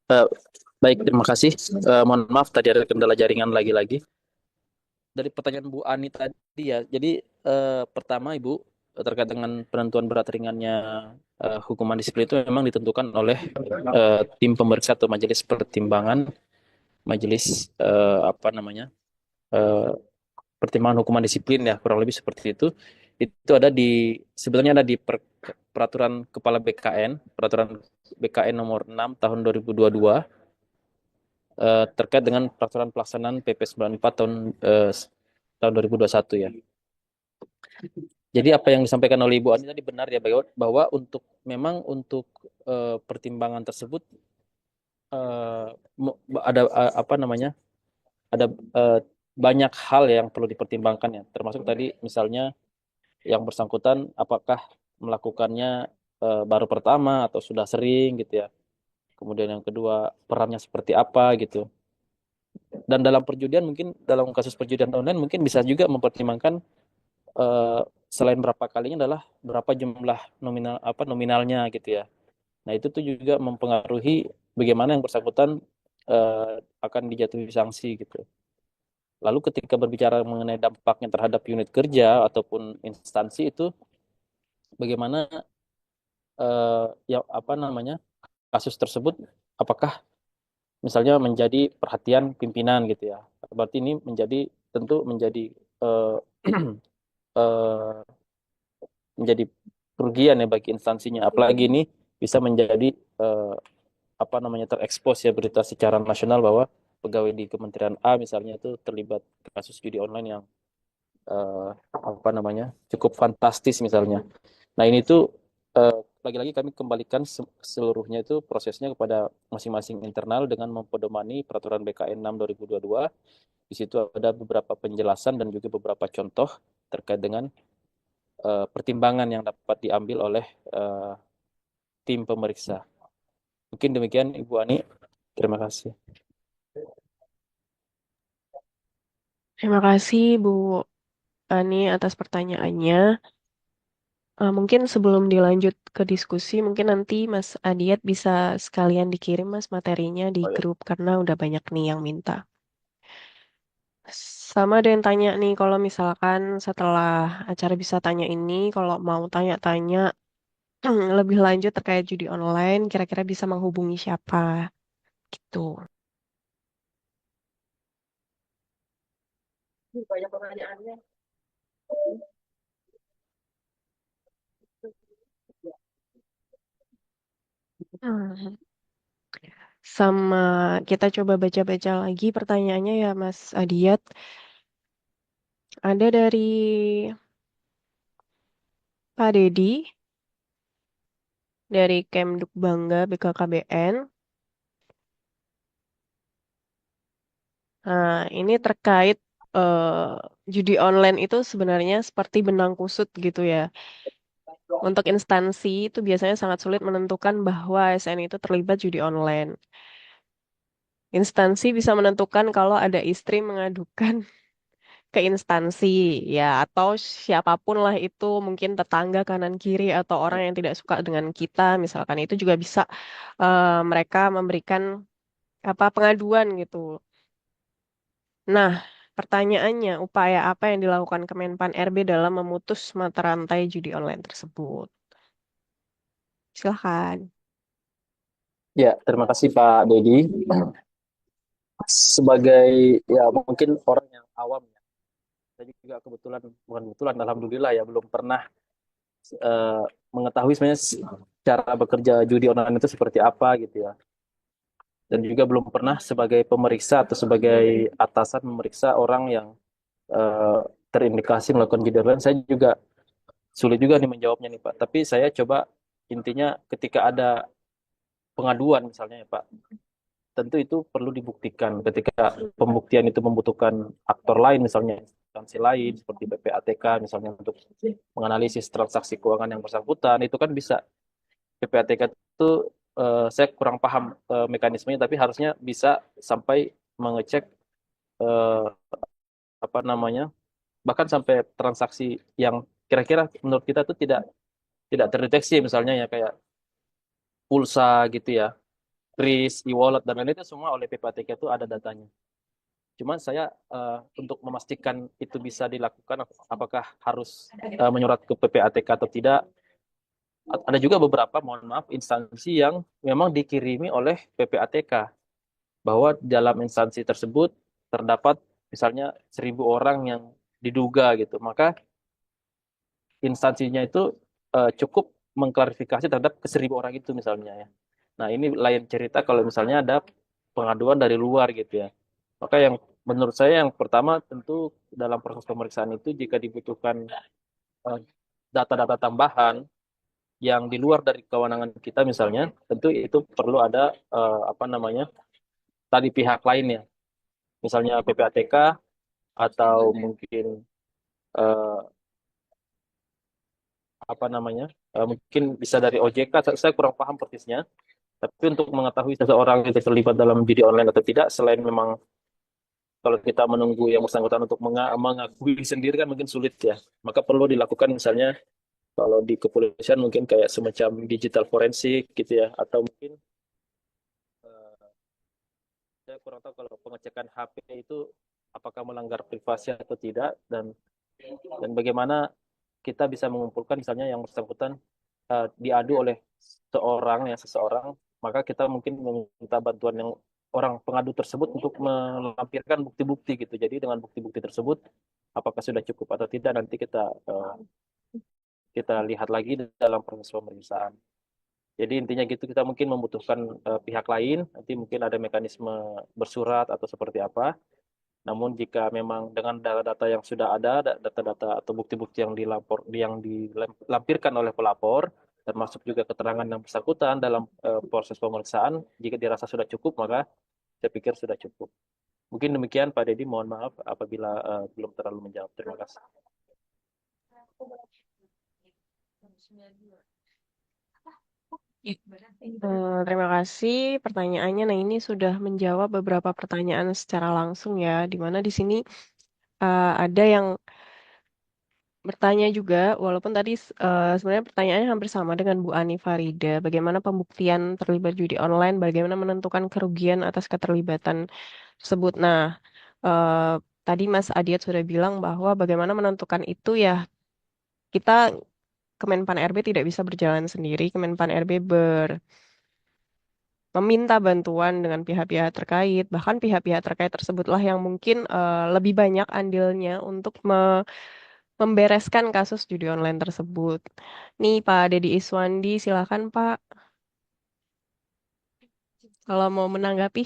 Eh, Baik, terima kasih. Mohon maaf tadi ada kendala jaringan lagi-lagi. Dari pertanyaan Bu Ani tadi ya. Jadi pertama Ibu terkait dengan penentuan berat ringannya hukuman disiplin itu memang ditentukan oleh tim pemeriksa atau majelis pertimbangan, majelis apa namanya eh, pertimbangan hukuman disiplin ya kurang lebih seperti itu. Itu ada sebenarnya ada di peraturan Kepala BKN, peraturan BKN nomor 6 tahun 2022 terkait dengan peraturan pelaksanaan PP 94 eh, tahun 2021 ya. Jadi apa yang disampaikan oleh Ibu Ani tadi benar ya, bahwa untuk memang untuk pertimbangan tersebut eh, ada apa namanya, ada eh, banyak hal yang perlu dipertimbangkan ya, termasuk tadi misalnya yang bersangkutan apakah melakukannya baru pertama atau sudah sering gitu ya. Kemudian yang kedua, perannya seperti apa gitu. Dan dalam perjudian, mungkin dalam kasus perjudian online mungkin bisa juga mempertimbangkan eh, selain berapa kalinya adalah berapa jumlah nominalnya gitu ya. Nah, itu tuh juga mempengaruhi bagaimana yang bersangkutan akan dijatuhi sanksi gitu. Lalu ketika berbicara mengenai dampaknya terhadap unit kerja ataupun instansi itu, bagaimana ya apa namanya, kasus tersebut apakah misalnya menjadi perhatian pimpinan gitu ya. Berarti ini tentu menjadi eh, eh, menjadi kerugian ya bagi instansinya. Apalagi ini bisa menjadi eh, apa namanya, terekspos ya berita secara nasional bahwa pegawai di Kementerian A misalnya itu terlibat kasus judi online yang apa namanya, cukup fantastis misalnya. Nah, ini tuh eh, lagi-lagi kami kembalikan seluruhnya itu prosesnya kepada masing-masing internal dengan mempedomani peraturan BKN 6 2022. Di situ ada beberapa penjelasan dan juga beberapa contoh terkait dengan pertimbangan yang dapat diambil oleh eh, tim pemeriksa. Mungkin demikian Ibu Ani. Terima kasih. Terima kasih Bu Ani atas pertanyaannya. Mungkin sebelum dilanjut ke diskusi, mungkin nanti Mas Adiat bisa sekalian dikirim Mas materinya di Oh, ya. grup karena udah banyak nih yang minta. Sama ada yang tanya nih, kalau misalkan setelah acara bisa tanya ini, kalau mau tanya-tanya lebih lanjut terkait judi online, kira-kira bisa menghubungi siapa gitu. Banyak pertanyaannya. Hmm. Sama kita coba baca-baca lagi pertanyaannya ya Mas Adiat. Ada dari Pak Dedi, dari Kemduk Bangga BKKBN. Nah, ini terkait judi online itu sebenarnya seperti benang kusut gitu ya. Untuk instansi itu biasanya sangat sulit menentukan bahwa ASN itu terlibat judi online. Instansi bisa menentukan kalau ada istri mengadukan ke instansi, ya, atau siapapun lah itu, mungkin tetangga kanan kiri atau orang yang tidak suka dengan kita, misalkan itu juga bisa mereka memberikan apa pengaduan gitu. Nah, pertanyaannya, upaya apa yang dilakukan Kemenpan RB dalam memutus mata rantai judi online tersebut? Silahkan. Ya, terima kasih Pak Dedi. Sebagai ya mungkin orang yang awam ya, saya juga kebetulan, bukan kebetulan, alhamdulillah ya belum pernah eh, mengetahui sebenarnya cara bekerja judi online itu seperti apa gitu ya. Dan juga belum pernah sebagai pemeriksa atau sebagai atasan memeriksa orang yang eh, terindikasi melakukan judi online. Saya juga sulit juga nih menjawabnya nih Pak. Tapi saya coba, intinya ketika ada pengaduan misalnya ya Pak, tentu itu perlu dibuktikan. Ketika pembuktian itu membutuhkan aktor lain, misalnya instansi lain seperti PPATK misalnya untuk menganalisis transaksi keuangan yang bersangkutan, itu kan bisa. PPATK itu saya kurang paham mekanismenya, tapi harusnya bisa sampai mengecek eh, apa namanya, bahkan sampai transaksi yang kira-kira menurut kita tuh tidak tidak terdeteksi, misalnya ya kayak pulsa gitu ya, kris, e-wallet dan lain-lain, itu semua oleh PPATK itu ada datanya. Cuman saya untuk memastikan itu bisa dilakukan, apakah harus menyurat ke PPATK atau tidak. Ada juga beberapa, mohon maaf, instansi yang memang dikirimi oleh PPATK bahwa dalam instansi tersebut terdapat misalnya 1.000 orang yang diduga gitu. Maka instansinya itu cukup mengklarifikasi terhadap ke 1.000 orang itu misalnya ya. Nah, ini lain cerita kalau misalnya ada pengaduan dari luar gitu ya. Maka yang menurut saya yang pertama tentu dalam proses pemeriksaan itu jika dibutuhkan eh, data-data tambahan yang di luar dari kewenangan kita misalnya, tentu itu perlu ada apa namanya tadi pihak lainnya, misalnya PPATK atau mungkin eh, apa namanya mungkin bisa dari OJK. Saya kurang paham persisnya. Tapi untuk mengetahui seseorang itu terlibat dalam judi online atau tidak, selain memang kalau kita menunggu yang bersangkutan untuk mengakui sendiri kan mungkin sulit ya. Maka perlu dilakukan misalnya kalau di kepolisian mungkin kayak semacam digital forensik gitu ya, atau mungkin eh, saya kurang tahu kalau pengecekan HP itu apakah melanggar privasi atau tidak, dan bagaimana kita bisa mengumpulkan misalnya yang bersangkutan diadu oleh seseorang, maka kita mungkin meminta bantuan yang orang pengadu tersebut untuk melampirkan bukti-bukti gitu. Jadi dengan bukti-bukti tersebut, apakah sudah cukup atau tidak nanti kita lihat lagi dalam proses pemeriksaan. Jadi intinya gitu, kita mungkin membutuhkan pihak lain, nanti mungkin ada mekanisme bersurat atau seperti apa. Namun jika memang dengan data-data yang sudah ada, data-data atau bukti-bukti yang dilampirkan oleh pelapor, termasuk juga keterangan yang bersangkutan dalam proses pemeriksaan, jika dirasa sudah cukup, maka saya pikir sudah cukup. Mungkin demikian Pak Deddy, mohon maaf apabila belum terlalu menjawab. Terima kasih. Terima kasih pertanyaannya. Nah, ini sudah menjawab beberapa pertanyaan secara langsung ya, di mana di sini ada yang bertanya juga, walaupun tadi sebenarnya pertanyaannya hampir sama dengan Bu Ani Farida. Bagaimana pembuktian terlibat judi online? Bagaimana menentukan kerugian atas keterlibatan tersebut? Nah, eh, tadi Mas Adiat sudah bilang bahwa bagaimana menentukan itu ya kita Kemenpan RB tidak bisa berjalan sendiri. Kemenpan RB meminta bantuan dengan pihak-pihak terkait, bahkan pihak-pihak terkait tersebutlah yang mungkin lebih banyak andilnya untuk membereskan kasus judi online tersebut. Nih Pak Deddy Iswandi, silakan Pak, kalau mau menanggapi.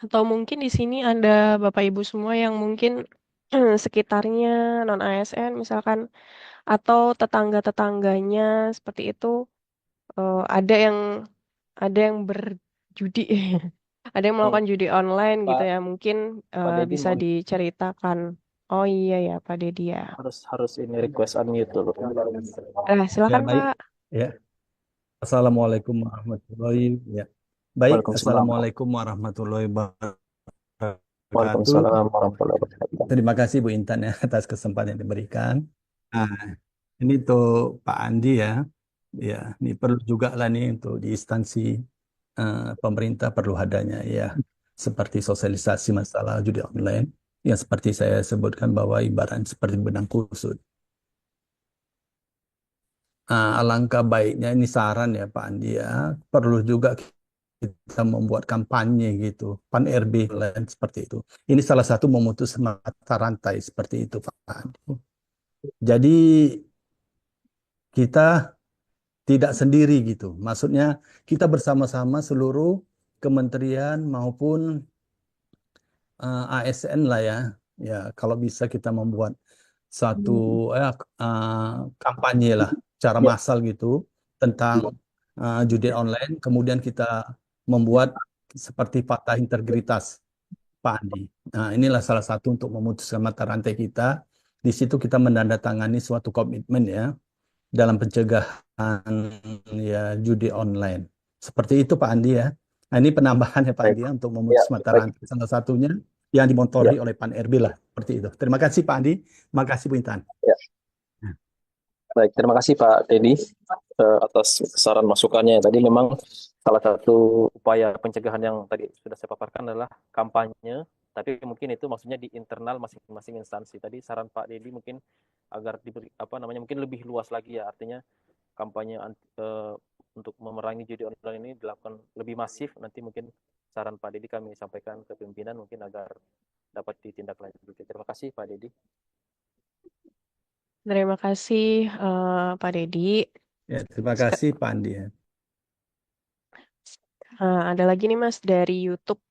Atau mungkin di sini ada Bapak Ibu semua yang mungkin sekitarnya non ASN misalkan, atau tetangga-tetangganya seperti itu, ada yang berjudi, ada yang Hmm. melakukan judi online gitu Pak ya, mungkin Pak Deddy bisa mohon diceritakan. Oh iya ya Pak Deddy ya. harus harus ini request unmute dulu. Ya, Silakan baik. Pak. Ya. Assalamualaikum warahmatullahi ya. Baik, Waalaikumsalam. Assalamualaikum warahmatullahi wabarakatuh. Waalaikumsalam warahmatullahi wabarakatuh. Terima kasih Bu Intan ya atas kesempatan yang diberikan. Nah, ini tuh Pak Andi ya. Ya, ini perlu juga lah nih untuk di instansi pemerintah perlu adanya ya seperti sosialisasi masalah judi online yang seperti saya sebutkan bahwa ibarat seperti benang kusut. Alangkah baiknya ini saran ya Pak Andi ya, perlu juga kita membuat kampanye gitu, Pan RB lain seperti itu. Ini salah satu memutus mata rantai seperti itu Pak Andi. Jadi kita tidak sendiri gitu. Maksudnya kita bersama-sama seluruh kementerian maupun ASN lah ya. Ya kalau bisa kita membuat satu eh, eh, kampanye lah secara Ya, massal gitu tentang judi online. Kemudian kita membuat seperti fakta integritas Pak Andi. Nah, inilah salah satu untuk memutuskan mata rantai kita. Di situ kita menandatangani suatu komitmen ya dalam pencegahan ya judi online. Seperti itu Pak Andi ya. Nah, ini penambahan ya Pak baik. Andi ya untuk Ya, memutus mata baik. rantai. Salah satunya yang Ya, dimontori oleh Pan RB lah. Seperti itu. Terima kasih Pak Andi. Terima kasih Bu Intan. ya. Baik, terima kasih Pak Dedi atas saran masukannya. Tadi memang salah satu upaya pencegahan yang tadi sudah saya paparkan adalah kampanye, tapi mungkin itu maksudnya di internal masing-masing instansi. Tadi saran Pak Dedi mungkin agar diberi apa namanya mungkin lebih luas lagi ya, artinya kampanye untuk memerangi judi online ini dilakukan lebih masif. Nanti mungkin saran Pak Dedi kami sampaikan ke pimpinan mungkin agar dapat ditindaklanjuti. Terima kasih Pak Dedi. Terima kasih Pak Deddy. Ya, terima Sek- kasih Pak Andi ya. ada lagi nih Mas dari YouTube.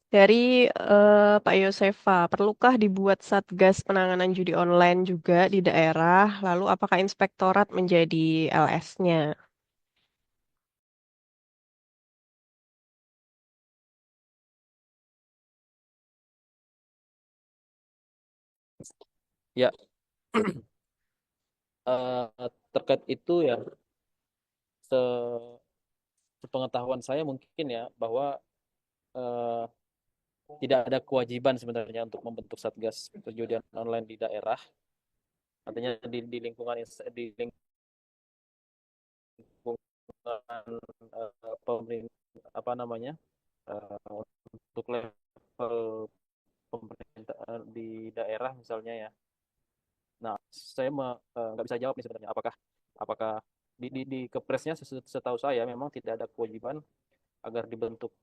Dari Pak Yosefa, perlukah dibuat Satgas Penanganan Judi Online juga di daerah? Lalu apakah inspektorat menjadi LS-nya? Ya, terkait itu ya, se- sepengetahuan saya mungkin ya bahwa eh, tidak ada kewajiban sebenarnya untuk membentuk satgas perjudian online di daerah. Artinya di lingkungan di lingkungan pemerintah apa namanya untuk level pemerintah di daerah misalnya ya. Nah, saya nggak bisa jawab nih sebenarnya apakah apakah di Kepresnya setahu saya memang tidak ada kewajiban agar dibentuk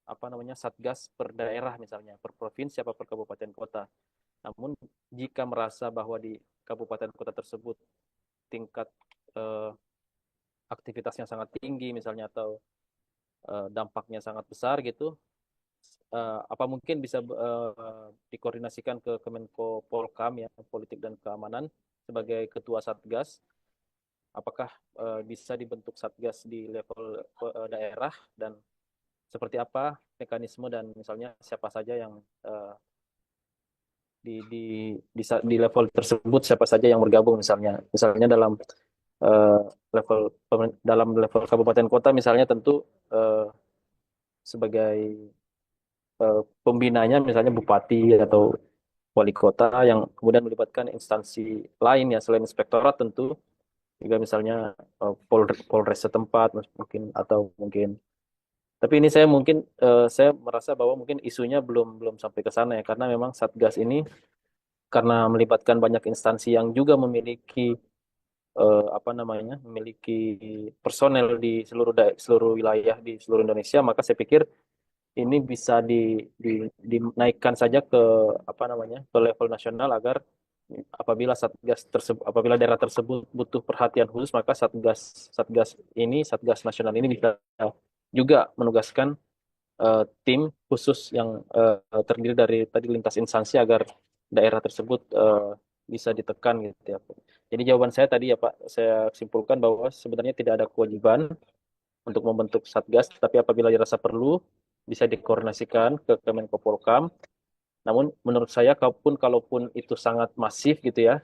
apa namanya satgas per daerah misalnya per provinsi apa per kabupaten kota. Namun jika merasa bahwa di kabupaten kota tersebut tingkat eh, aktivitasnya sangat tinggi misalnya atau dampaknya sangat besar gitu, apa mungkin bisa dikoordinasikan ke Kemenko Polkam ya, Politik dan Keamanan sebagai ketua Satgas? Apakah bisa dibentuk Satgas di level daerah dan seperti apa mekanisme dan misalnya siapa saja yang di level tersebut siapa saja yang bergabung misalnya dalam eh, level dalam level kabupaten kota misalnya tentu eh, sebagai pembinanya misalnya bupati atau wali kota yang kemudian melibatkan instansi lain ya selain inspektorat tentu juga misalnya Polres setempat mungkin atau mungkin tapi ini saya mungkin saya merasa bahwa mungkin isunya belum belum sampai ke sana ya karena memang Satgas ini karena melibatkan banyak instansi yang juga memiliki apa namanya memiliki personel di seluruh wilayah di seluruh Indonesia maka saya pikir ini bisa dinaikkan saja ke apa namanya ke level nasional agar apabila daerah tersebut butuh perhatian khusus maka satgas satgas satgas nasional ini bisa juga menugaskan tim khusus yang terdiri dari tadi lintas instansi agar daerah tersebut bisa ditekan gitu ya. Jadi jawaban saya tadi ya Pak, saya simpulkan bahwa sebenarnya tidak ada kewajiban untuk membentuk satgas, tapi apabila dirasa perlu bisa dikoordinasikan ke Kemenko Polkam. Namun menurut saya kalaupun itu sangat masif gitu ya,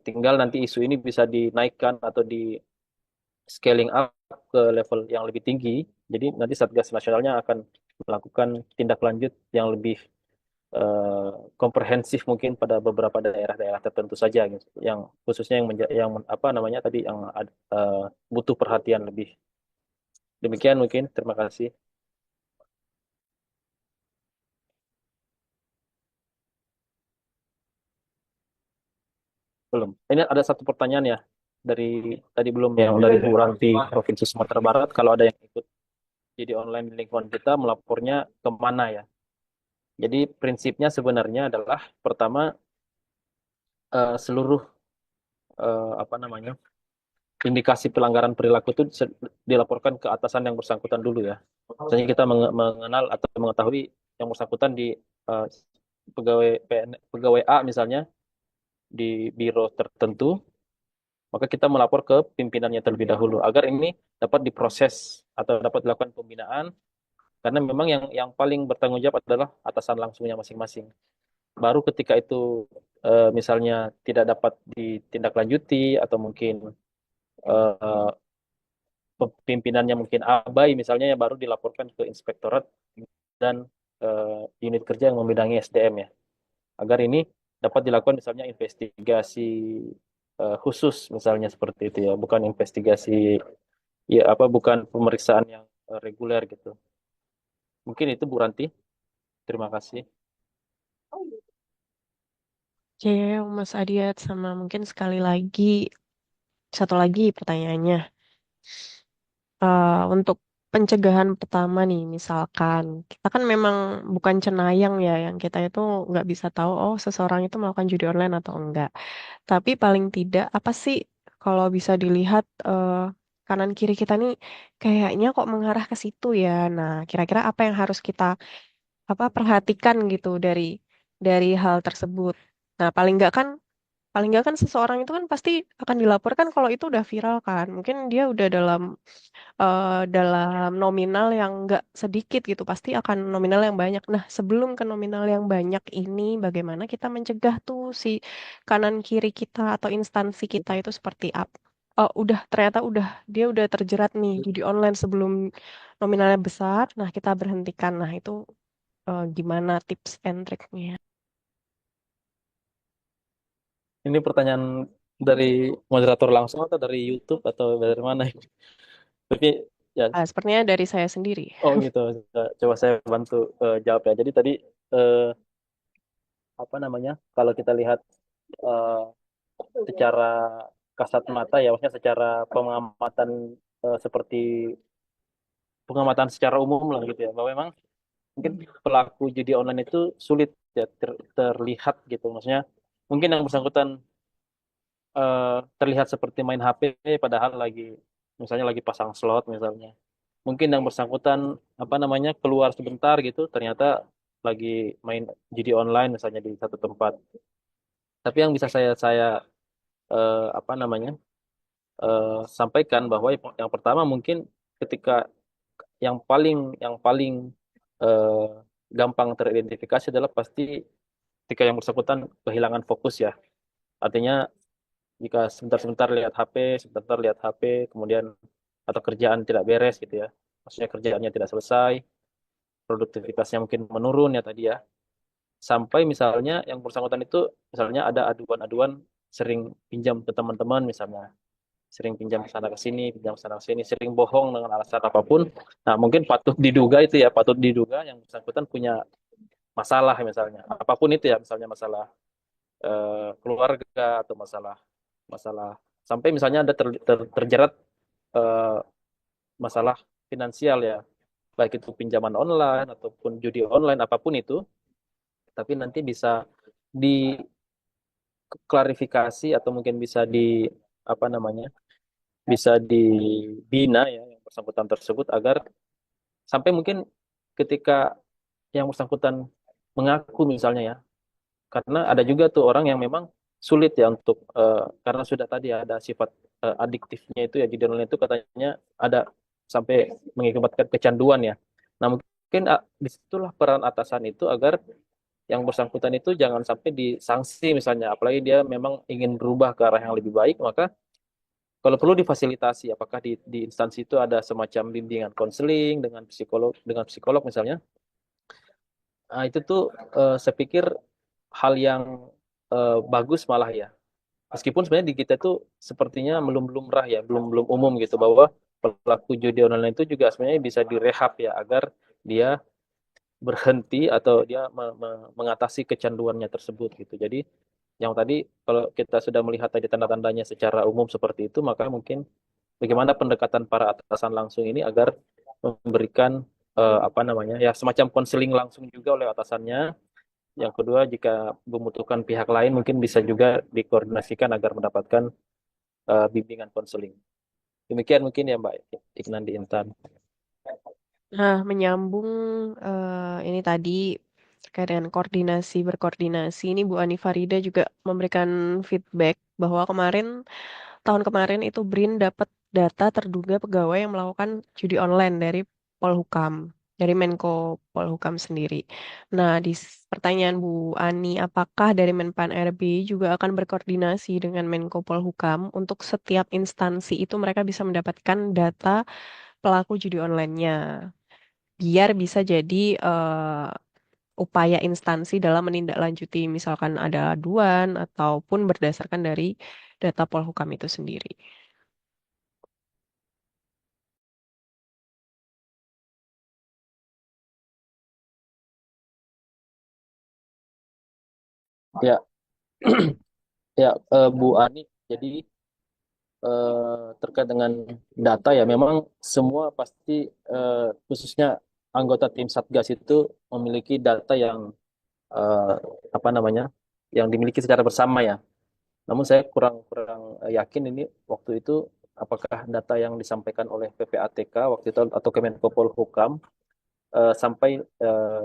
tinggal nanti isu ini bisa dinaikkan atau di scaling up ke level yang lebih tinggi. Jadi nanti Satgas Nasionalnya akan melakukan tindak lanjut yang lebih eh, komprehensif mungkin pada beberapa daerah-daerah tertentu saja gitu. Yang khususnya yang apa namanya tadi yang butuh perhatian lebih. Demikian mungkin. Terima kasih. Belum. Ini ada satu pertanyaan ya dari tadi belum yang dari Bu Ranti Provinsi Sumatera Barat. Kalau ada yang ikut jadi online di lingkungan kita melapornya kemana ya? Jadi prinsipnya sebenarnya adalah pertama seluruh apa namanya indikasi pelanggaran perilaku itu dilaporkan ke atasan yang bersangkutan dulu ya. Misalnya kita mengenal atau mengetahui yang bersangkutan di eh, pegawai A misalnya di biro tertentu, maka kita melapor ke pimpinannya terlebih dahulu agar ini dapat diproses atau dapat dilakukan pembinaan karena memang yang paling bertanggung jawab adalah atasan langsungnya masing-masing. Baru ketika itu misalnya tidak dapat ditindaklanjuti atau mungkin eh, pimpinannya mungkin abai misalnya ya baru dilaporkan ke inspektorat dan unit kerja yang membidangi SDM ya agar ini dapat dilakukan misalnya investigasi khusus misalnya seperti itu ya bukan investigasi ya apa bukan pemeriksaan yang reguler gitu mungkin itu Bu Ranti terima kasih. Oke, Mas Adiat sama mungkin sekali lagi, satu lagi pertanyaannya. Untuk pencegahan pertama nih, misalkan kita kan memang bukan cenayang ya, yang kita itu nggak bisa tahu, oh seseorang itu melakukan judi online atau enggak. Tapi paling tidak, apa sih kalau bisa dilihat kanan kiri kita nih kayaknya kok mengarah ke situ ya. Nah, kira-kira apa yang harus kita perhatikan gitu dari hal tersebut. Nah, paling nggak kan seseorang itu kan pasti akan dilaporkan kalau itu udah viral kan. Mungkin dia udah dalam nominal yang nggak sedikit gitu, pasti akan nominal yang banyak. Nah, sebelum ke nominal yang banyak ini, bagaimana kita mencegah tuh si kanan kiri kita atau instansi kita itu seperti apa? Oh, ternyata dia udah terjerat nih judi online sebelum nominalnya besar. Nah, kita berhentikan. Nah, itu gimana tips and triknya? Ini pertanyaan dari moderator langsung atau dari YouTube atau dari mana? Tapi ya, Sepertinya dari saya sendiri. oh gitu. Coba saya bantu jawab ya. Jadi tadi eh, apa namanya? Kalau kita lihat eh, secara kasat mata ya, maksudnya secara pengamatan seperti pengamatan secara umum lah gitu ya, bahwa memang mungkin pelaku judi online itu sulit ya terlihat gitu. Maksudnya mungkin yang bersangkutan eh, terlihat seperti main HP padahal misalnya lagi pasang slot misalnya. Mungkin yang bersangkutan apa namanya keluar sebentar gitu ternyata lagi main judi online misalnya di satu tempat. Tapi yang bisa saya apa namanya sampaikan bahwa yang pertama mungkin ketika yang paling eh, gampang teridentifikasi adalah pasti ketika yang bersangkutan kehilangan fokus ya. Artinya jika sebentar-sebentar lihat HP, sebentar lihat HP, kemudian atau kerjaan tidak beres gitu ya. Maksudnya kerjaannya tidak selesai, produktivitasnya mungkin menurun ya tadi ya. Sampai misalnya yang bersangkutan itu misalnya ada aduan-aduan sering pinjam ke teman-teman misalnya, sering pinjam ke sana ke sini, pinjam ke sana ke sini, sering bohong dengan alasan apapun. Nah, mungkin patut diduga yang bersangkutan punya masalah misalnya. Apapun itu ya, misalnya masalah keluarga atau masalah masalah sampai misalnya ada terjerat eh, masalah finansial ya, baik itu pinjaman online ataupun judi online apapun itu, tapi nanti bisa diklarifikasi atau mungkin bisa apa namanya, bisa dibina ya yang bersangkutan tersebut agar sampai mungkin ketika yang bersangkutan mengaku misalnya ya, karena ada juga tuh orang yang memang sulit ya untuk karena sudah tadi ya ada sifat adiktifnya itu ya judi online itu katanya ada sampai mengakibatkan kecanduan ya. Nah mungkin disitulah peran atasan itu agar yang bersangkutan itu jangan sampai disanksi misalnya, apalagi dia memang ingin berubah ke arah yang lebih baik, maka kalau perlu difasilitasi, apakah di instansi itu ada semacam bimbingan konseling dengan psikolog misalnya. Nah, itu tuh saya pikir hal yang bagus malah ya. Meskipun sebenarnya di kita itu sepertinya belum belum lumrah ya, belum belum umum gitu bahwa pelaku judi online itu juga sebenarnya bisa direhab ya agar dia berhenti atau dia mengatasi kecanduannya tersebut gitu. Jadi yang tadi kalau kita sudah melihat tadi tanda-tandanya secara umum seperti itu, maka mungkin bagaimana pendekatan para atasan langsung ini agar memberikan apa namanya ya semacam konseling langsung juga oleh atasannya. Yang kedua, jika membutuhkan pihak lain mungkin bisa juga dikoordinasikan agar mendapatkan bimbingan konseling. Demikian mungkin ya Mbak Iknan di Intan. Nah, menyambung ini tadi terkait dengan berkoordinasi, ini Bu Ani Farida juga memberikan feedback bahwa tahun kemarin itu BRIN dapat data terduga pegawai yang melakukan judi online dari Polhukam, dari Menko Polhukam sendiri. Nah, pertanyaan Bu Ani, apakah dari Menpan RB juga akan berkoordinasi dengan Menko Polhukam untuk setiap instansi itu mereka bisa mendapatkan data pelaku judi online-nya, biar bisa jadi upaya instansi dalam menindaklanjuti misalkan ada aduan ataupun berdasarkan dari data Polhukam itu sendiri. Ya, ya Bu Ani, jadi terkait dengan data ya memang semua pasti khususnya anggota tim Satgas itu memiliki data yang apa namanya yang dimiliki secara bersama ya. Namun saya kurang kurang yakin ini waktu itu apakah data yang disampaikan oleh PPATK waktu itu atau Kemenko Polhukam sampai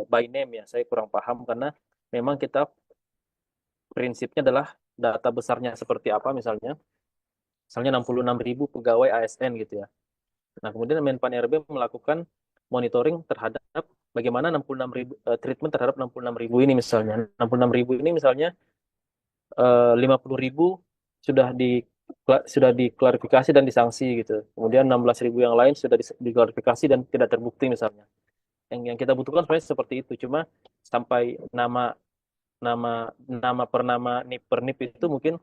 by name ya. Saya kurang paham karena memang kita prinsipnya adalah data besarnya seperti apa misalnya 66.000 pegawai ASN gitu ya. Nah, kemudian Menpan RB melakukan monitoring terhadap bagaimana 66.000 treatment terhadap 66.000 ini misalnya. 66.000 ini misalnya 50.000 sudah sudah diklarifikasi dan disanksi gitu. Kemudian 16.000 yang lain sudah diklarifikasi dan tidak terbukti misalnya. Yang kita butuhkan sebenarnya seperti itu. Cuma sampai nama nama nama per nama NIP per NIP itu mungkin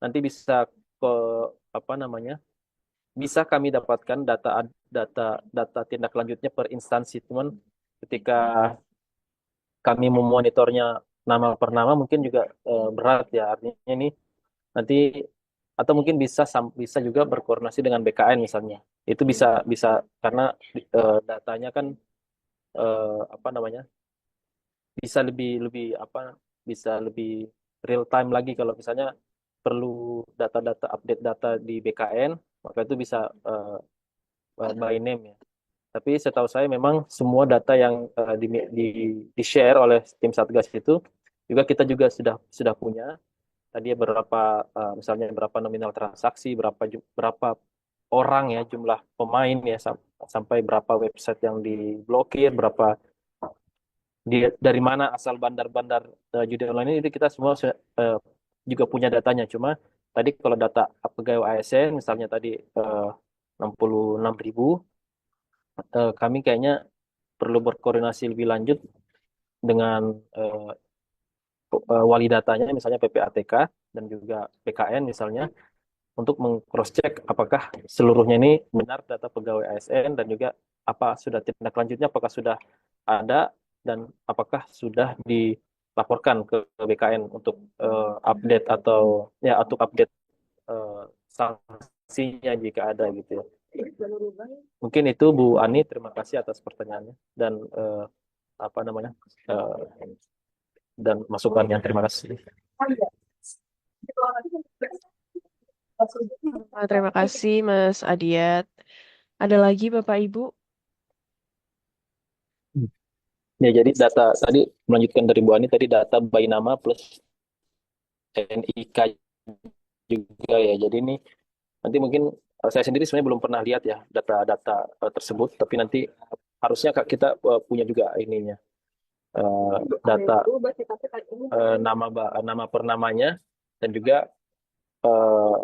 nanti bisa ke apa namanya? Bisa kami dapatkan data data data tindak lanjutnya per instansi. Cuman ketika kami memonitornya nama per nama mungkin juga berat ya. Artinya ini nanti atau mungkin bisa juga berkoordinasi dengan BKN misalnya. Itu bisa bisa karena datanya kan apa namanya? Bisa lebih lebih apa bisa lebih real time lagi kalau misalnya perlu data-data update data di BKN maka itu bisa by name ya. Tapi setahu saya memang semua data yang di di-share oleh tim Satgas itu juga kita juga sudah punya. Tadi berapa misalnya berapa nominal transaksi, berapa orang ya jumlah pemain ya sampai berapa website yang diblokir, berapa dari mana asal bandar-bandar judi online ini itu kita semua juga punya datanya. Cuma tadi kalau data pegawai ASN misalnya tadi 66.000 kami kayaknya perlu berkoordinasi lebih lanjut dengan eh, wali datanya misalnya PPATK dan juga PKN misalnya untuk meng-cross check apakah seluruhnya ini benar data pegawai ASN dan juga apa sudah tindak lanjutnya apakah sudah ada dan apakah sudah dilaporkan ke BKN untuk update atau ya untuk update eh, sanksinya jika ada gitu ya. Mungkin itu Bu Ani, terima kasih atas pertanyaannya dan apa namanya eh, dan masukannya. Terima kasih. Terima kasih Mas Adiat. Ada lagi Bapak Ibu? Ya, jadi data tadi melanjutkan dari Bu Ani tadi data by nama plus NIK juga ya. Jadi ini nanti mungkin saya sendiri sebenarnya belum pernah lihat ya data-data tersebut, tapi nanti harusnya kita punya juga ininya eh, data nama per namanya dan juga eh,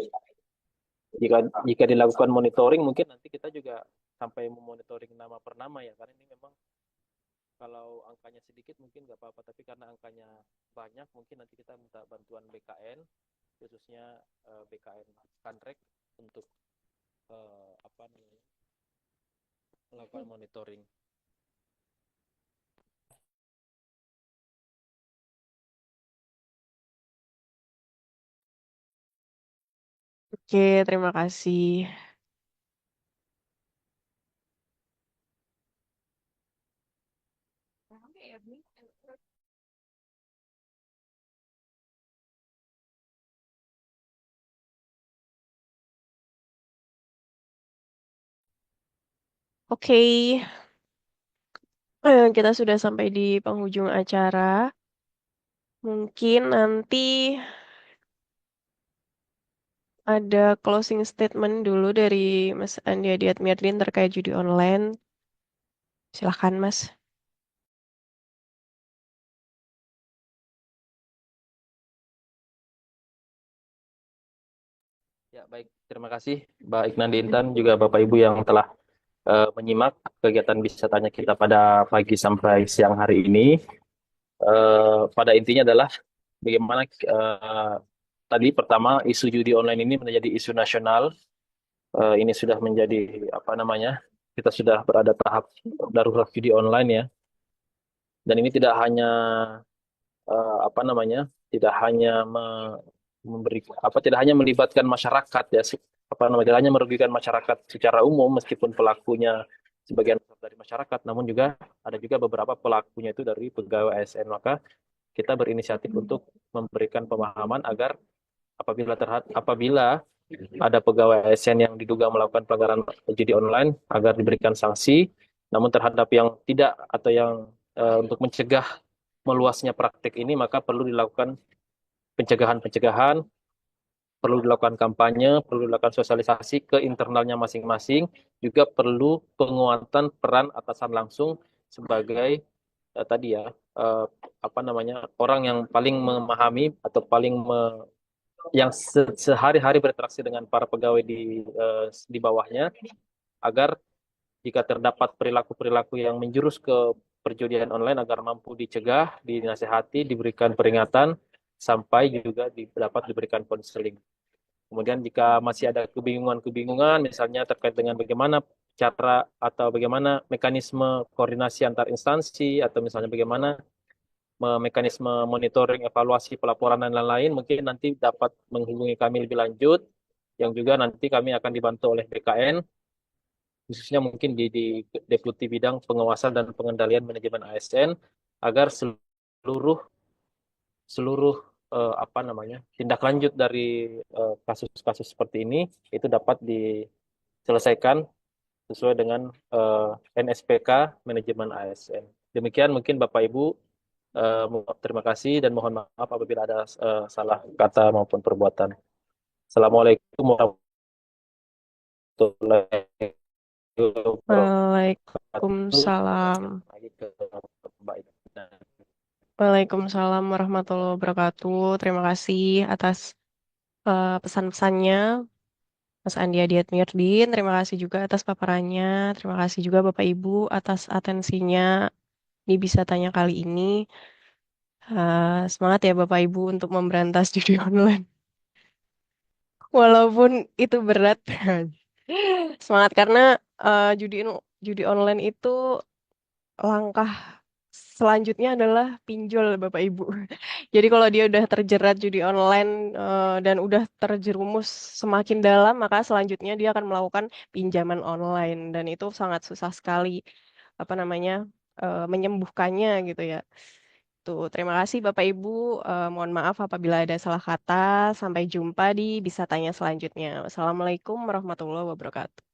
jika jika dilakukan monitoring mungkin nanti kita juga sampai memonitoring nama per nama ya karena ini memang kalau angkanya sedikit mungkin nggak apa-apa tapi karena angkanya banyak mungkin nanti kita minta bantuan BKN khususnya BKN Kanrek untuk apa namanya melakukan monitoring. Oke, terima kasih. Oke, kita sudah sampai di penghujung acara. Mungkin nanti ada closing statement dulu dari Mas Andi Adiatmirdin terkait judi online. Silahkan, Mas. Ya, baik. Terima kasih Mbak Iknan Intan juga Bapak Ibu yang telah menyimak kegiatan bisa tanya kita pada pagi sampai siang hari ini. Pada intinya adalah bagaimana tadi pertama isu judi online ini menjadi isu nasional. Ini sudah menjadi apa namanya? Kita sudah berada tahap darurat judi online ya. Dan ini tidak hanya apa namanya? Tidak hanya memberi apa tidak hanya melibatkan masyarakat ya apa namanya tidak hanya merugikan masyarakat secara umum meskipun pelakunya sebagian besar dari masyarakat namun juga ada juga beberapa pelakunya itu dari pegawai ASN maka kita berinisiatif untuk memberikan pemahaman agar apabila ada pegawai ASN yang diduga melakukan pelanggaran judi online agar diberikan sanksi. Namun terhadap yang tidak atau yang untuk mencegah meluasnya praktik ini maka perlu dilakukan pencegahan-pencegahan, perlu dilakukan kampanye, perlu dilakukan sosialisasi ke internalnya masing-masing, juga perlu penguatan peran atasan langsung sebagai tadi ya apa namanya orang yang paling memahami atau yang sehari-hari berinteraksi dengan para pegawai di bawahnya agar jika terdapat perilaku-perilaku yang menjurus ke perjudian online agar mampu dicegah, dinasehati, diberikan peringatan sampai juga dapat diberikan konseling. Kemudian jika masih ada kebingungan-kebingungan, misalnya terkait dengan bagaimana cara atau bagaimana mekanisme koordinasi antar instansi, atau misalnya bagaimana mekanisme monitoring, evaluasi, pelaporan, dan lain-lain, mungkin nanti dapat menghubungi kami lebih lanjut, yang juga nanti kami akan dibantu oleh BKN, khususnya mungkin di Deputi Bidang Pengawasan dan Pengendalian Manajemen ASN, agar seluruh seluruh apa namanya tindak lanjut dari kasus-kasus seperti ini itu dapat diselesaikan sesuai dengan NSPK manajemen ASN. Demikian mungkin Bapak Ibu, terima kasih dan mohon maaf apabila ada salah kata maupun perbuatan. Assalamualaikum warahmatullahi wabarakatuh. Waalaikumsalam. Lagi ke Mbak Ina. Waalaikumsalam warahmatullahi wabarakatuh. Terima kasih atas pesan-pesannya, Mas Andi Adiatmirdin. Terima kasih juga atas paparannya. Terima kasih juga Bapak Ibu atas atensinya di Bisa Tanya kali ini. Semangat ya Bapak Ibu untuk memberantas judi online. Walaupun itu berat. Semangat karena judi judi online itu langkah selanjutnya adalah pinjol Bapak Ibu. Jadi kalau dia udah terjerat judi online dan udah terjerumus semakin dalam, maka selanjutnya dia akan melakukan pinjaman online dan itu sangat susah sekali apa namanya menyembuhkannya gitu ya. Tuh, terima kasih Bapak Ibu. Mohon maaf apabila ada salah kata. Sampai jumpa di Bisa Tanya selanjutnya. Wassalamualaikum warahmatullahi wabarakatuh.